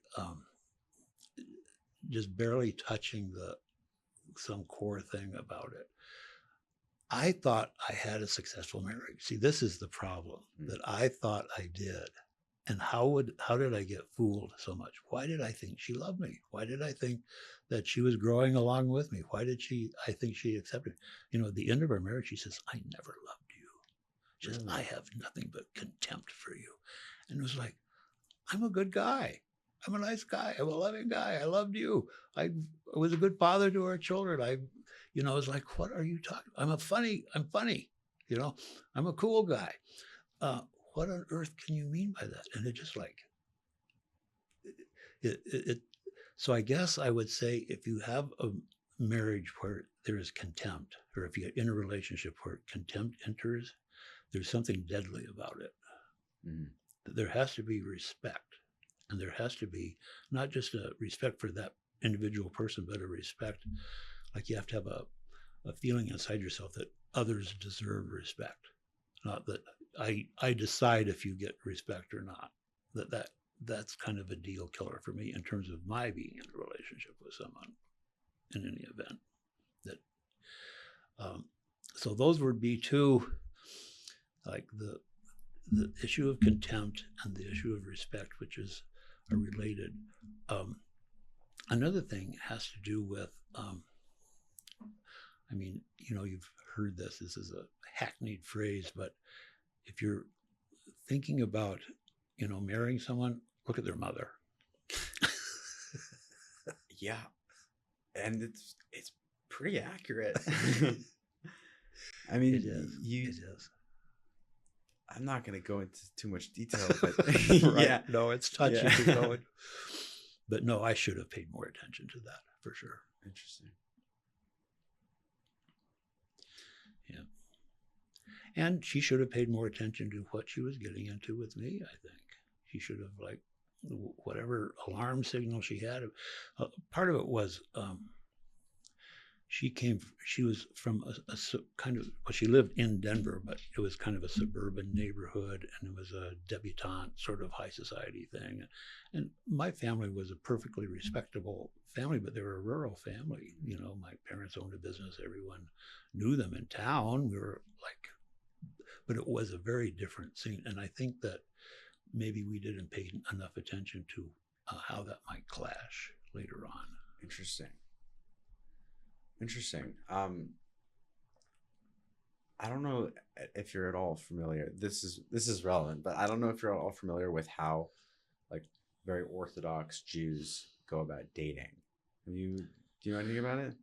just barely touching some core thing about it. I thought I had a successful marriage. See, this is the problem, that I thought I did. And how did I get fooled so much? Why did I think she loved me? Why did I think that she was growing along with me? Why did I think she accepted me? At the end of our marriage, she says, I never loved you. She says, I have nothing but contempt for you. And it was like, I'm a good guy. I'm a nice guy. I'm a loving guy. I loved you. I was a good father to our children. I was like, what are you talking about? I'm funny. I'm a cool guy. What on earth can you mean by that? And it just like, so I guess I would say, if you have a marriage where there is contempt, or if you're in a relationship where contempt enters, there's something deadly about it. There has to be respect. And there has to be not just a respect for that individual person, but a respect, like you have to have a feeling inside yourself that others deserve respect. Not that I decide if you get respect or not. That's kind of a deal killer for me in terms of my being in a relationship with someone in any event. So those would be two, like the issue of contempt and the issue of respect, which are related. Another thing has to do with, you've heard this. This is a hackneyed phrase, but if you're thinking about, marrying someone, look at their mother. Yeah, and it's pretty accurate. I mean, it is. I'm not going to go into too much detail, but right. Yeah, no, it's touchy to go in. But no, I should have paid more attention to that for sure. Interesting. And she should have paid more attention to what she was getting into with me, I think. She should have, like, whatever alarm signal she had. Part of it was she was from a kind of, well, she lived in Denver, but it was kind of a suburban neighborhood, and it was a debutante sort of high society thing. And my family was a perfectly respectable family, but they were a rural family. You know, my parents owned a business. Everyone knew them in town. We were like, but it was a very different scene. And I think that maybe we didn't pay enough attention to how that might clash later on. Interesting. I don't know if you're at all familiar. This is relevant, but I don't know if you're at all familiar with how, like, very Orthodox Jews go about dating. Do you know anything about it?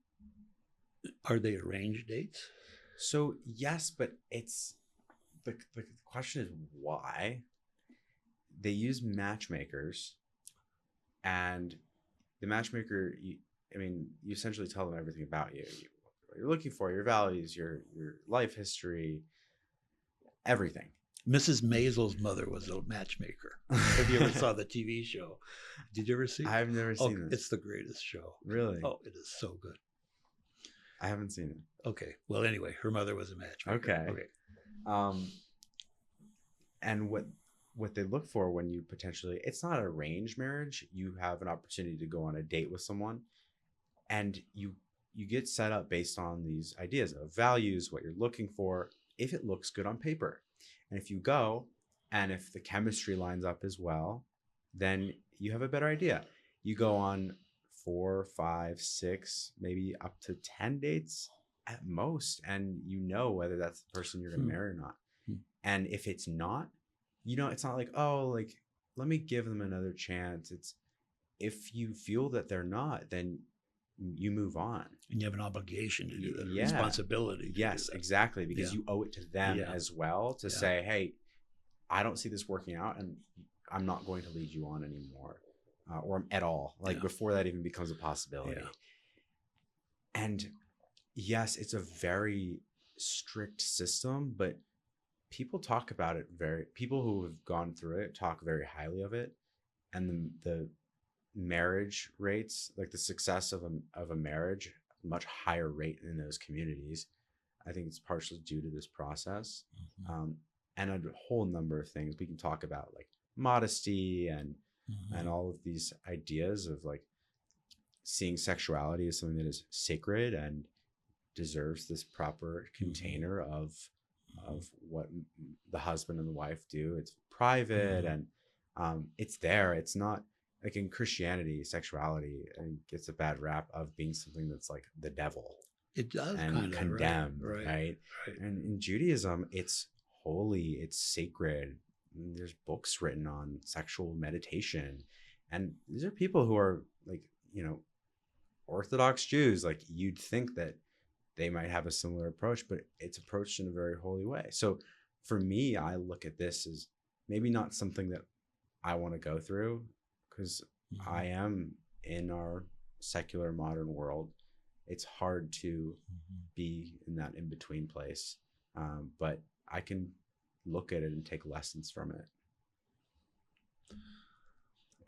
Are they arranged dates? So yes, but it's the question is why. They use matchmakers, and the matchmaker, you essentially tell them everything about you, what you're looking for, your values, your life history, everything. Mrs. Maisel's mother was a matchmaker. Have you ever saw the TV show? Did you ever see it? I've never seen it. It's the greatest show. Really? Oh, it is so good. I haven't seen it. Okay. Well, anyway, her mother was a matchmaker. Okay. And what they look for when you potentially, it's not arranged marriage. You have an opportunity to go on a date with someone, and you get set up based on these ideas of values, what you're looking for, if it looks good on paper. And if you go, and if the chemistry lines up as well, then you have a better idea. You go on 4, 5, 6, maybe up to 10 dates at most, and you know whether that's the person you're going to marry or not. And if it's not, it's not like, oh, like, let me give them another chance. It's, if you feel that they're not, then you move on. And you have an obligation to do that, Yeah. responsibility. Yes, exactly. Because you owe it to them as well to say, hey, I don't see this working out, and I'm not going to lead you on anymore, or at all, like before that even becomes a possibility. And yes, it's a very strict system, but people talk about it people who have gone through it talk very highly of it. And the marriage rates, like the success of a marriage, much higher rate in those communities. I think it's partially due to this process. And a whole number of things we can talk about, like modesty and all of these ideas of, like, seeing sexuality as something that is sacred and deserves this proper container of what the husband and the wife do. It's private, and it's there. It's not like in Christianity, sexuality, I think, gets a bad rap of being something that's like the devil. It does, and kind of condemned, right? And in Judaism, it's holy, it's sacred. There's books written on sexual meditation, and these are people who are, like, Orthodox Jews. Like, you'd think that they might have a similar approach, but it's approached in a very holy way. So for me, I look at this as maybe not something that I want to go through, because I am in our secular modern world. It's hard to be in that in-between place. But I can look at it and take lessons from it.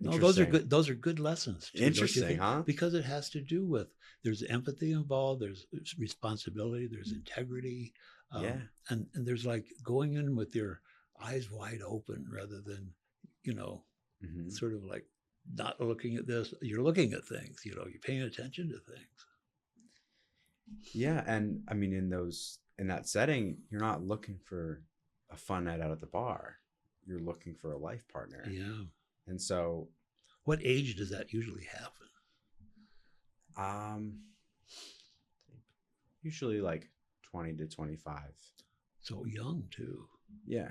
No, those are good. Those are good lessons. Too, interesting, huh? Because it has to do with, there's empathy involved, there's responsibility, there's integrity, and there's, like, going in with your eyes wide open rather than, sort of like not looking at this. You're looking at things. You're paying attention to things. Yeah, and I mean, in that setting, you're not looking for a fun night out at the bar. You're looking for a life partner. Yeah. And so, what age does that usually happen? Usually like 20 to 25. So young too. Yeah.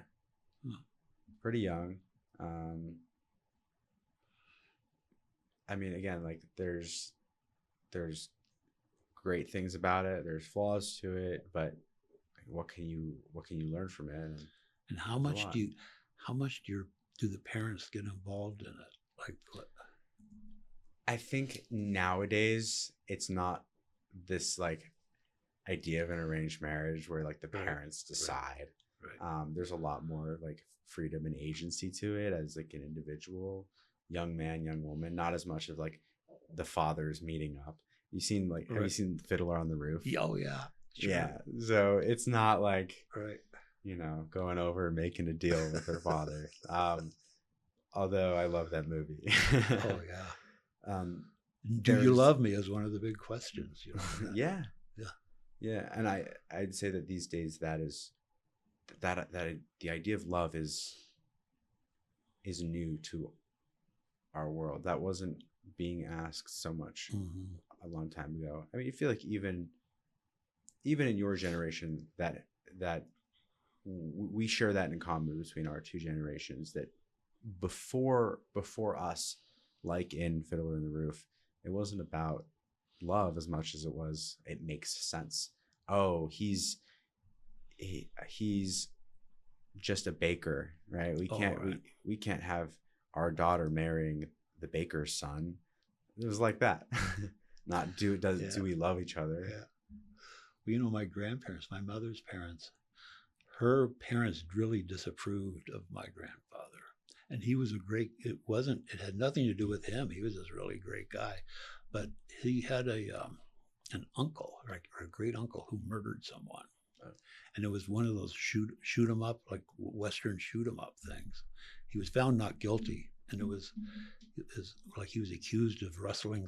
Pretty young. I mean, again, like, there's great things about it. There's flaws to it, but what can you learn from it? And how much do the parents get involved in it? Like, what? I think nowadays it's not this, like, idea of an arranged marriage where, like, the parents decide. Right. There's a lot more like freedom and agency to it as like an individual, young man, young woman. Not as much of like the fathers meeting up. Have you Right. seen Fiddler on the Roof? Yeah, oh yeah. Sure. Yeah. So it's not like, Right. going over and making a deal with her father. Although I love that movie. Oh yeah. um, Do you there's love me is one of the big questions, yeah, Yeah. yeah, and I'd say that these days that is that the idea of love is new to our world. That wasn't being asked so much Mm-hmm. a long time ago. I mean, you feel like even in your generation that we share that in common between our two generations, that before us, like in Fiddler in the Roof, it wasn't about love as much as it was it makes sense. Oh, he's just a baker, right? We Oh, can't right. we can't have our daughter marrying the baker's son. It was like that. Not do we love each other? Yeah. Well, my grandparents, my mother's parents, her parents really disapproved of my grandfather. And he was it had nothing to do with him. He was this really great guy. But he had an uncle, or a great uncle, who murdered someone. And it was one of those shoot 'em up, like Western shoot 'em up things. He was found not guilty. And it was like he was accused of rustling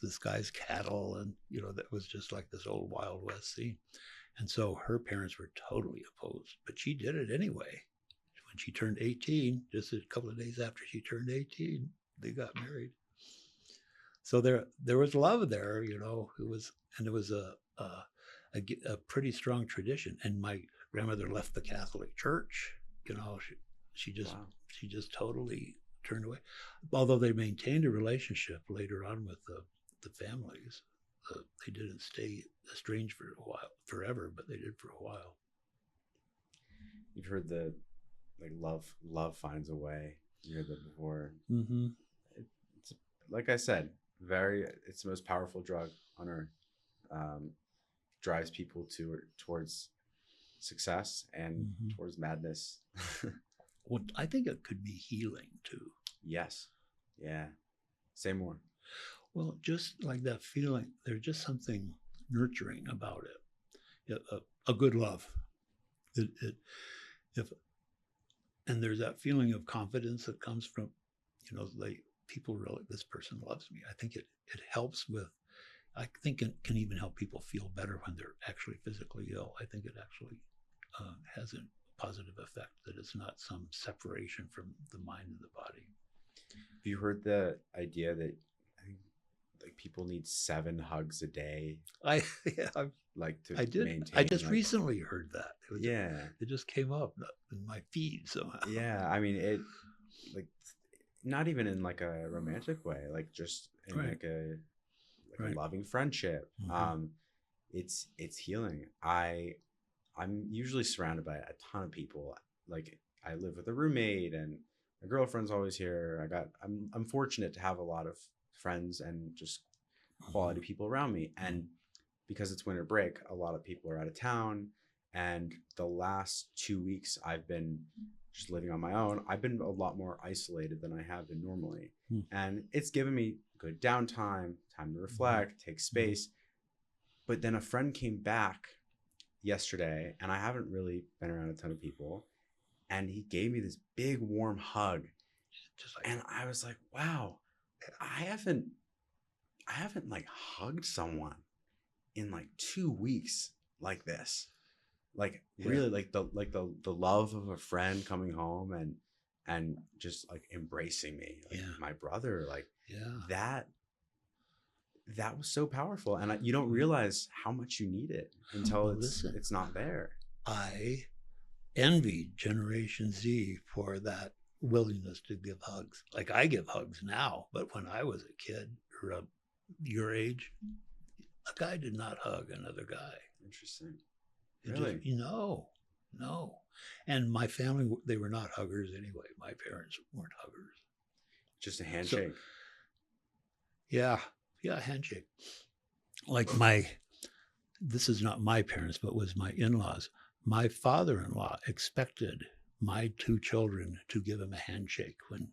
this guy's cattle, and that was just like this old Wild West scene. And so her parents were totally opposed, but she did it anyway. When she turned 18, just a couple of days after she turned 18, they got married. So there was love there, it was a pretty strong tradition. And my grandmother left the Catholic Church. She just Wow. she just totally turned away. Although they maintained a relationship later on with the families. They didn't stay estranged for a while, forever, but they did for a while. You've heard the like love finds a way. You heard that before. Mm-hmm. It's like I said, it's the most powerful drug on earth. Drives people towards success and towards madness. Well, I think it could be healing too. Yes. Yeah. Say more. Well, just like that feeling, there's just something nurturing about it. A good love. And there's that feeling of confidence that comes from, people really, this person loves me. I think it helps with, I think it can even help people feel better when they're actually physically ill. I think it actually has a positive effect, that it's not some separation from the mind and the body. Have you heard the idea that like people need 7 hugs a day? I did. Maintain. I just recently heard that. It just came up in my feed somehow. Yeah, I mean it, like not even in like a romantic way, like just in like a loving friendship. Mm-hmm. It's healing. I'm usually surrounded by a ton of people. Like I live with a roommate and my girlfriend's always here. I'm fortunate to have a lot of friends and just quality people around me. And because it's winter break, a lot of people are out of town. And the last 2 weeks I've been just living on my own. I've been a lot more isolated than I have been normally. And it's given me good downtime, time to reflect, take space. But then a friend came back yesterday, and I haven't really been around a ton of people, and he gave me this big warm hug. And I was like, wow, I haven't like hugged someone in like 2 weeks like this. Like really like the love of a friend coming home and just like embracing me, like my brother, like that was so powerful. And you don't realize how much you need it until it's not there. I envy Generation Z for that willingness to give hugs. Like I give hugs now, but when I was a kid or your age, a guy did not hug another guy. Interesting. Really? No. And my family, they were not huggers anyway. My parents weren't huggers. Just a handshake. Handshake. Like this is not my parents, but was my in-laws. My father-in-law expected my two children to give him a handshake when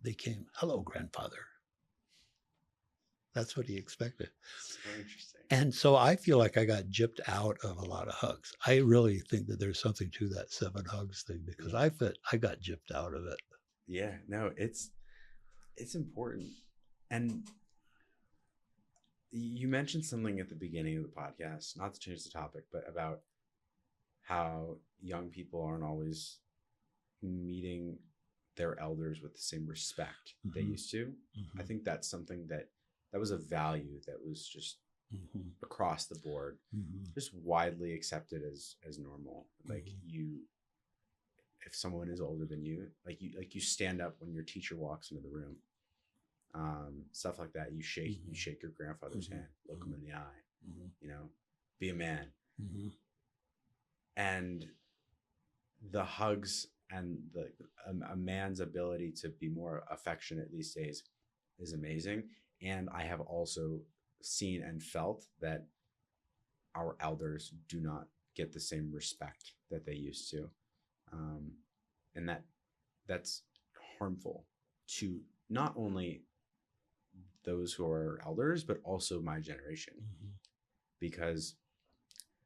they came. Hello, grandfather. That's what he expected. So interesting. And so I feel like I got gypped out of a lot of hugs. I really think that there's something to that 7 hugs thing because I got gypped out of it. Yeah, no, it's important. And you mentioned something at the beginning of the podcast, not to change the topic, but about how young people aren't always meeting their elders with the same respect they used to. I think that's something that was a value that was just across the board, just widely accepted as normal. Like if someone is older than you, like you stand up when your teacher walks into the room, stuff like that. You shake your grandfather's hand, look him in the eye, be a man. And the hugs and a man's ability to be more affectionate these days is amazing. And I have also seen and felt that our elders do not get the same respect that they used to. And that's harmful to not only those who are elders, but also my generation. Because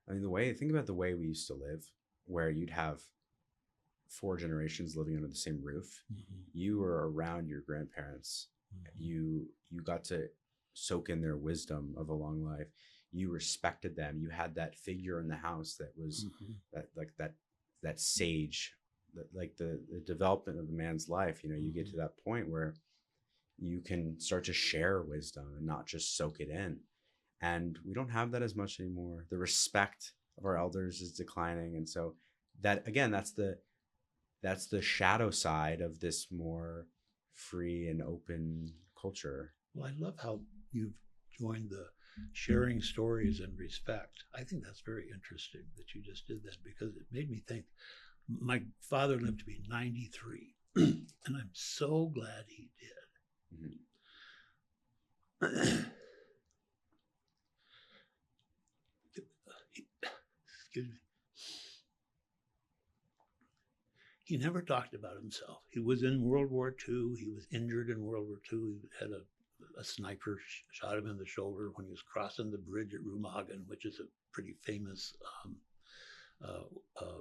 I mean, think about the way we used to live, where you'd have 4 generations living under the same roof. You were around your grandparents. You got to soak in their wisdom of a long life. You respected them. You had that figure in the house that was that sage, like the development of a man's life. You get to that point where you can start to share wisdom and not just soak it in. And we don't have that as much anymore. The respect of our elders is declining. And so that, again, that's the shadow side of this more free and open culture. Well, I love how you've joined the sharing stories and respect. I think that's very interesting that you just did that, because it made me think. My father lived to be 93, and I'm so glad he did. Excuse me. He never talked about himself. He was in World War II. He was injured in World War II. He had a sniper shot him in the shoulder when he was crossing the bridge at Remagen, which is a pretty famous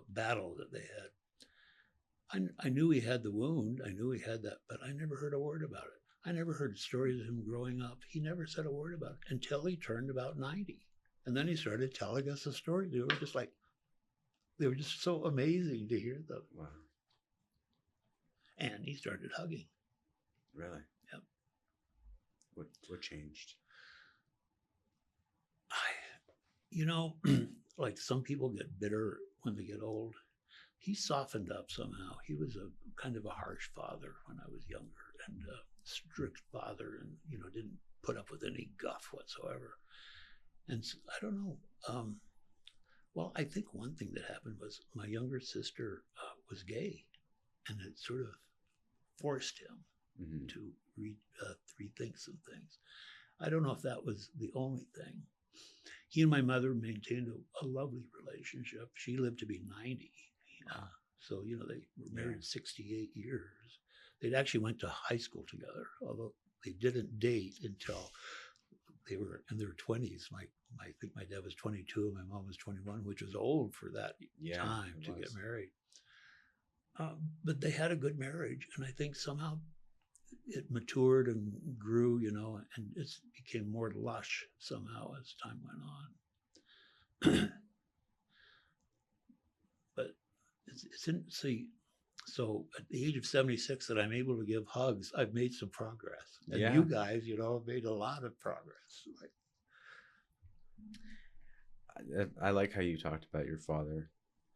battle that they had. I knew he had the wound. I knew he had that, but I never heard a word about it. I never heard stories of him growing up. He never said a word about it until he turned about 90. And then he started telling us the story. They were just so amazing to hear them. Wow. And he started hugging. Really? Yep. What changed? Like some people get bitter when they get old. He softened up somehow. He was a kind of a harsh father when I was younger, and a strict father, and didn't put up with any guff whatsoever. And so, I don't know. Well, I think one thing that happened was my younger sister was gay, and it sort of forced him to rethink some things. I don't know if that was the only thing. He and my mother maintained a lovely relationship. She lived to be 90. So, they were married 68 years. They'd actually went to high school together, although they didn't date until they were in their 20s. I think my dad was 22 and my mom was 21, which was old for that time to get married. But they had a good marriage, and I think somehow it matured and grew, and it became more lush somehow as time went on. But so at the age of 76 that I'm able to give hugs, I've made some progress. And you guys, have made a lot of progress. I like how you talked about your father,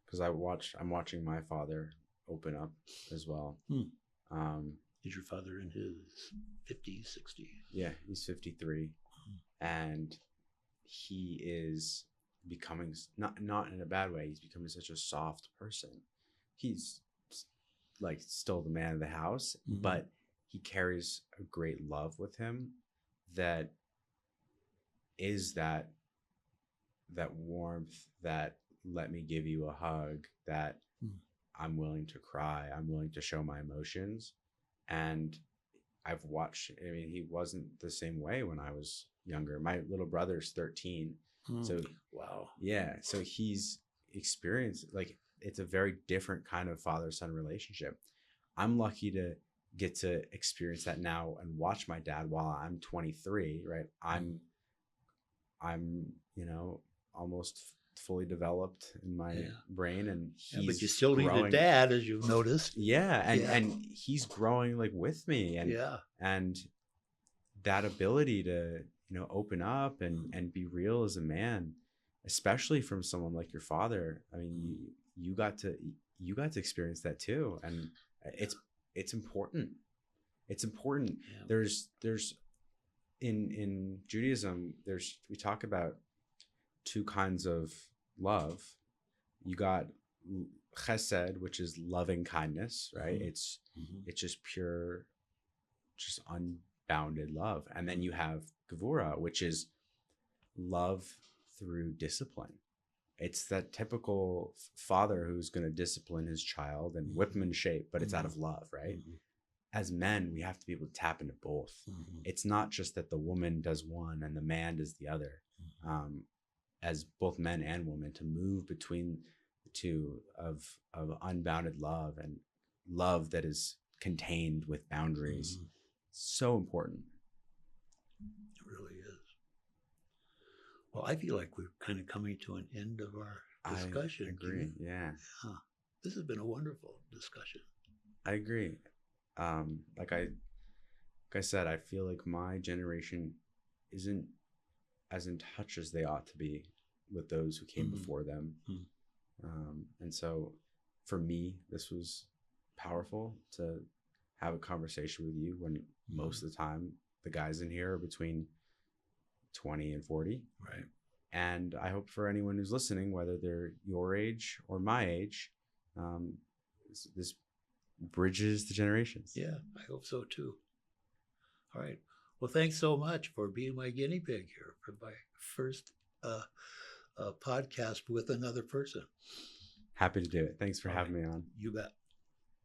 because I'm watching my father open up as well. Is your father in his 50s, 60s? Yeah, he's 53. And he is becoming, not in a bad way, he's becoming such a soft person. He's like still the man of the house, but he carries a great love with him that is that warmth, that let me give you a hug, that Mm. I'm willing to cry, I'm willing to show my emotions. And I've watched, I mean, he wasn't the same way when I was younger. My little brother's 13. Mm. So, Wow. yeah. So he's experienced, like, it's a very different kind of father-son relationship. I'm lucky to get to experience that now and watch my dad while I'm 23, right? I'm, you know, almost fully developed in my Yeah. brain, and Yeah, but you he's still need a growing. dad, as you've noticed. Yeah, and Yeah. and he's growing like with me, Yeah. and that ability to, you know, open up and be real as a man, especially from someone like your father. I mean, you got to experience that too, and it's important. It's important. Yeah. There's in Judaism, we talk about two kinds of love. You got chesed, which is loving kindness, right? Mhm. It's just pure, just unbounded love. And then you have gevura, which is love through discipline. It's that typical father who's going to discipline his child and whip him in shape, but it's out of love, right? As men, we have to be able to tap into both. It's not just that the woman does one and the man does the other. As both men and women, to move between the two of unbounded love and love that is contained with boundaries. So important. It really is. Well, I feel like we're kind of coming to an end of our discussion. I agree. Yeah. This has been a wonderful discussion. I agree. Like I said, I feel like my generation isn't as in touch as they ought to be with those who came before them. And so for me, this was powerful to have a conversation with you when most of the time the guys in here are between 20 and 40. Right. And I hope for anyone who's listening, whether they're your age or my age, this bridges the generations. Yeah, I hope so too. All right. Well, thanks so much for being my guinea pig here for my first podcast with another person. Happy to do it. Thanks for having me on. You bet.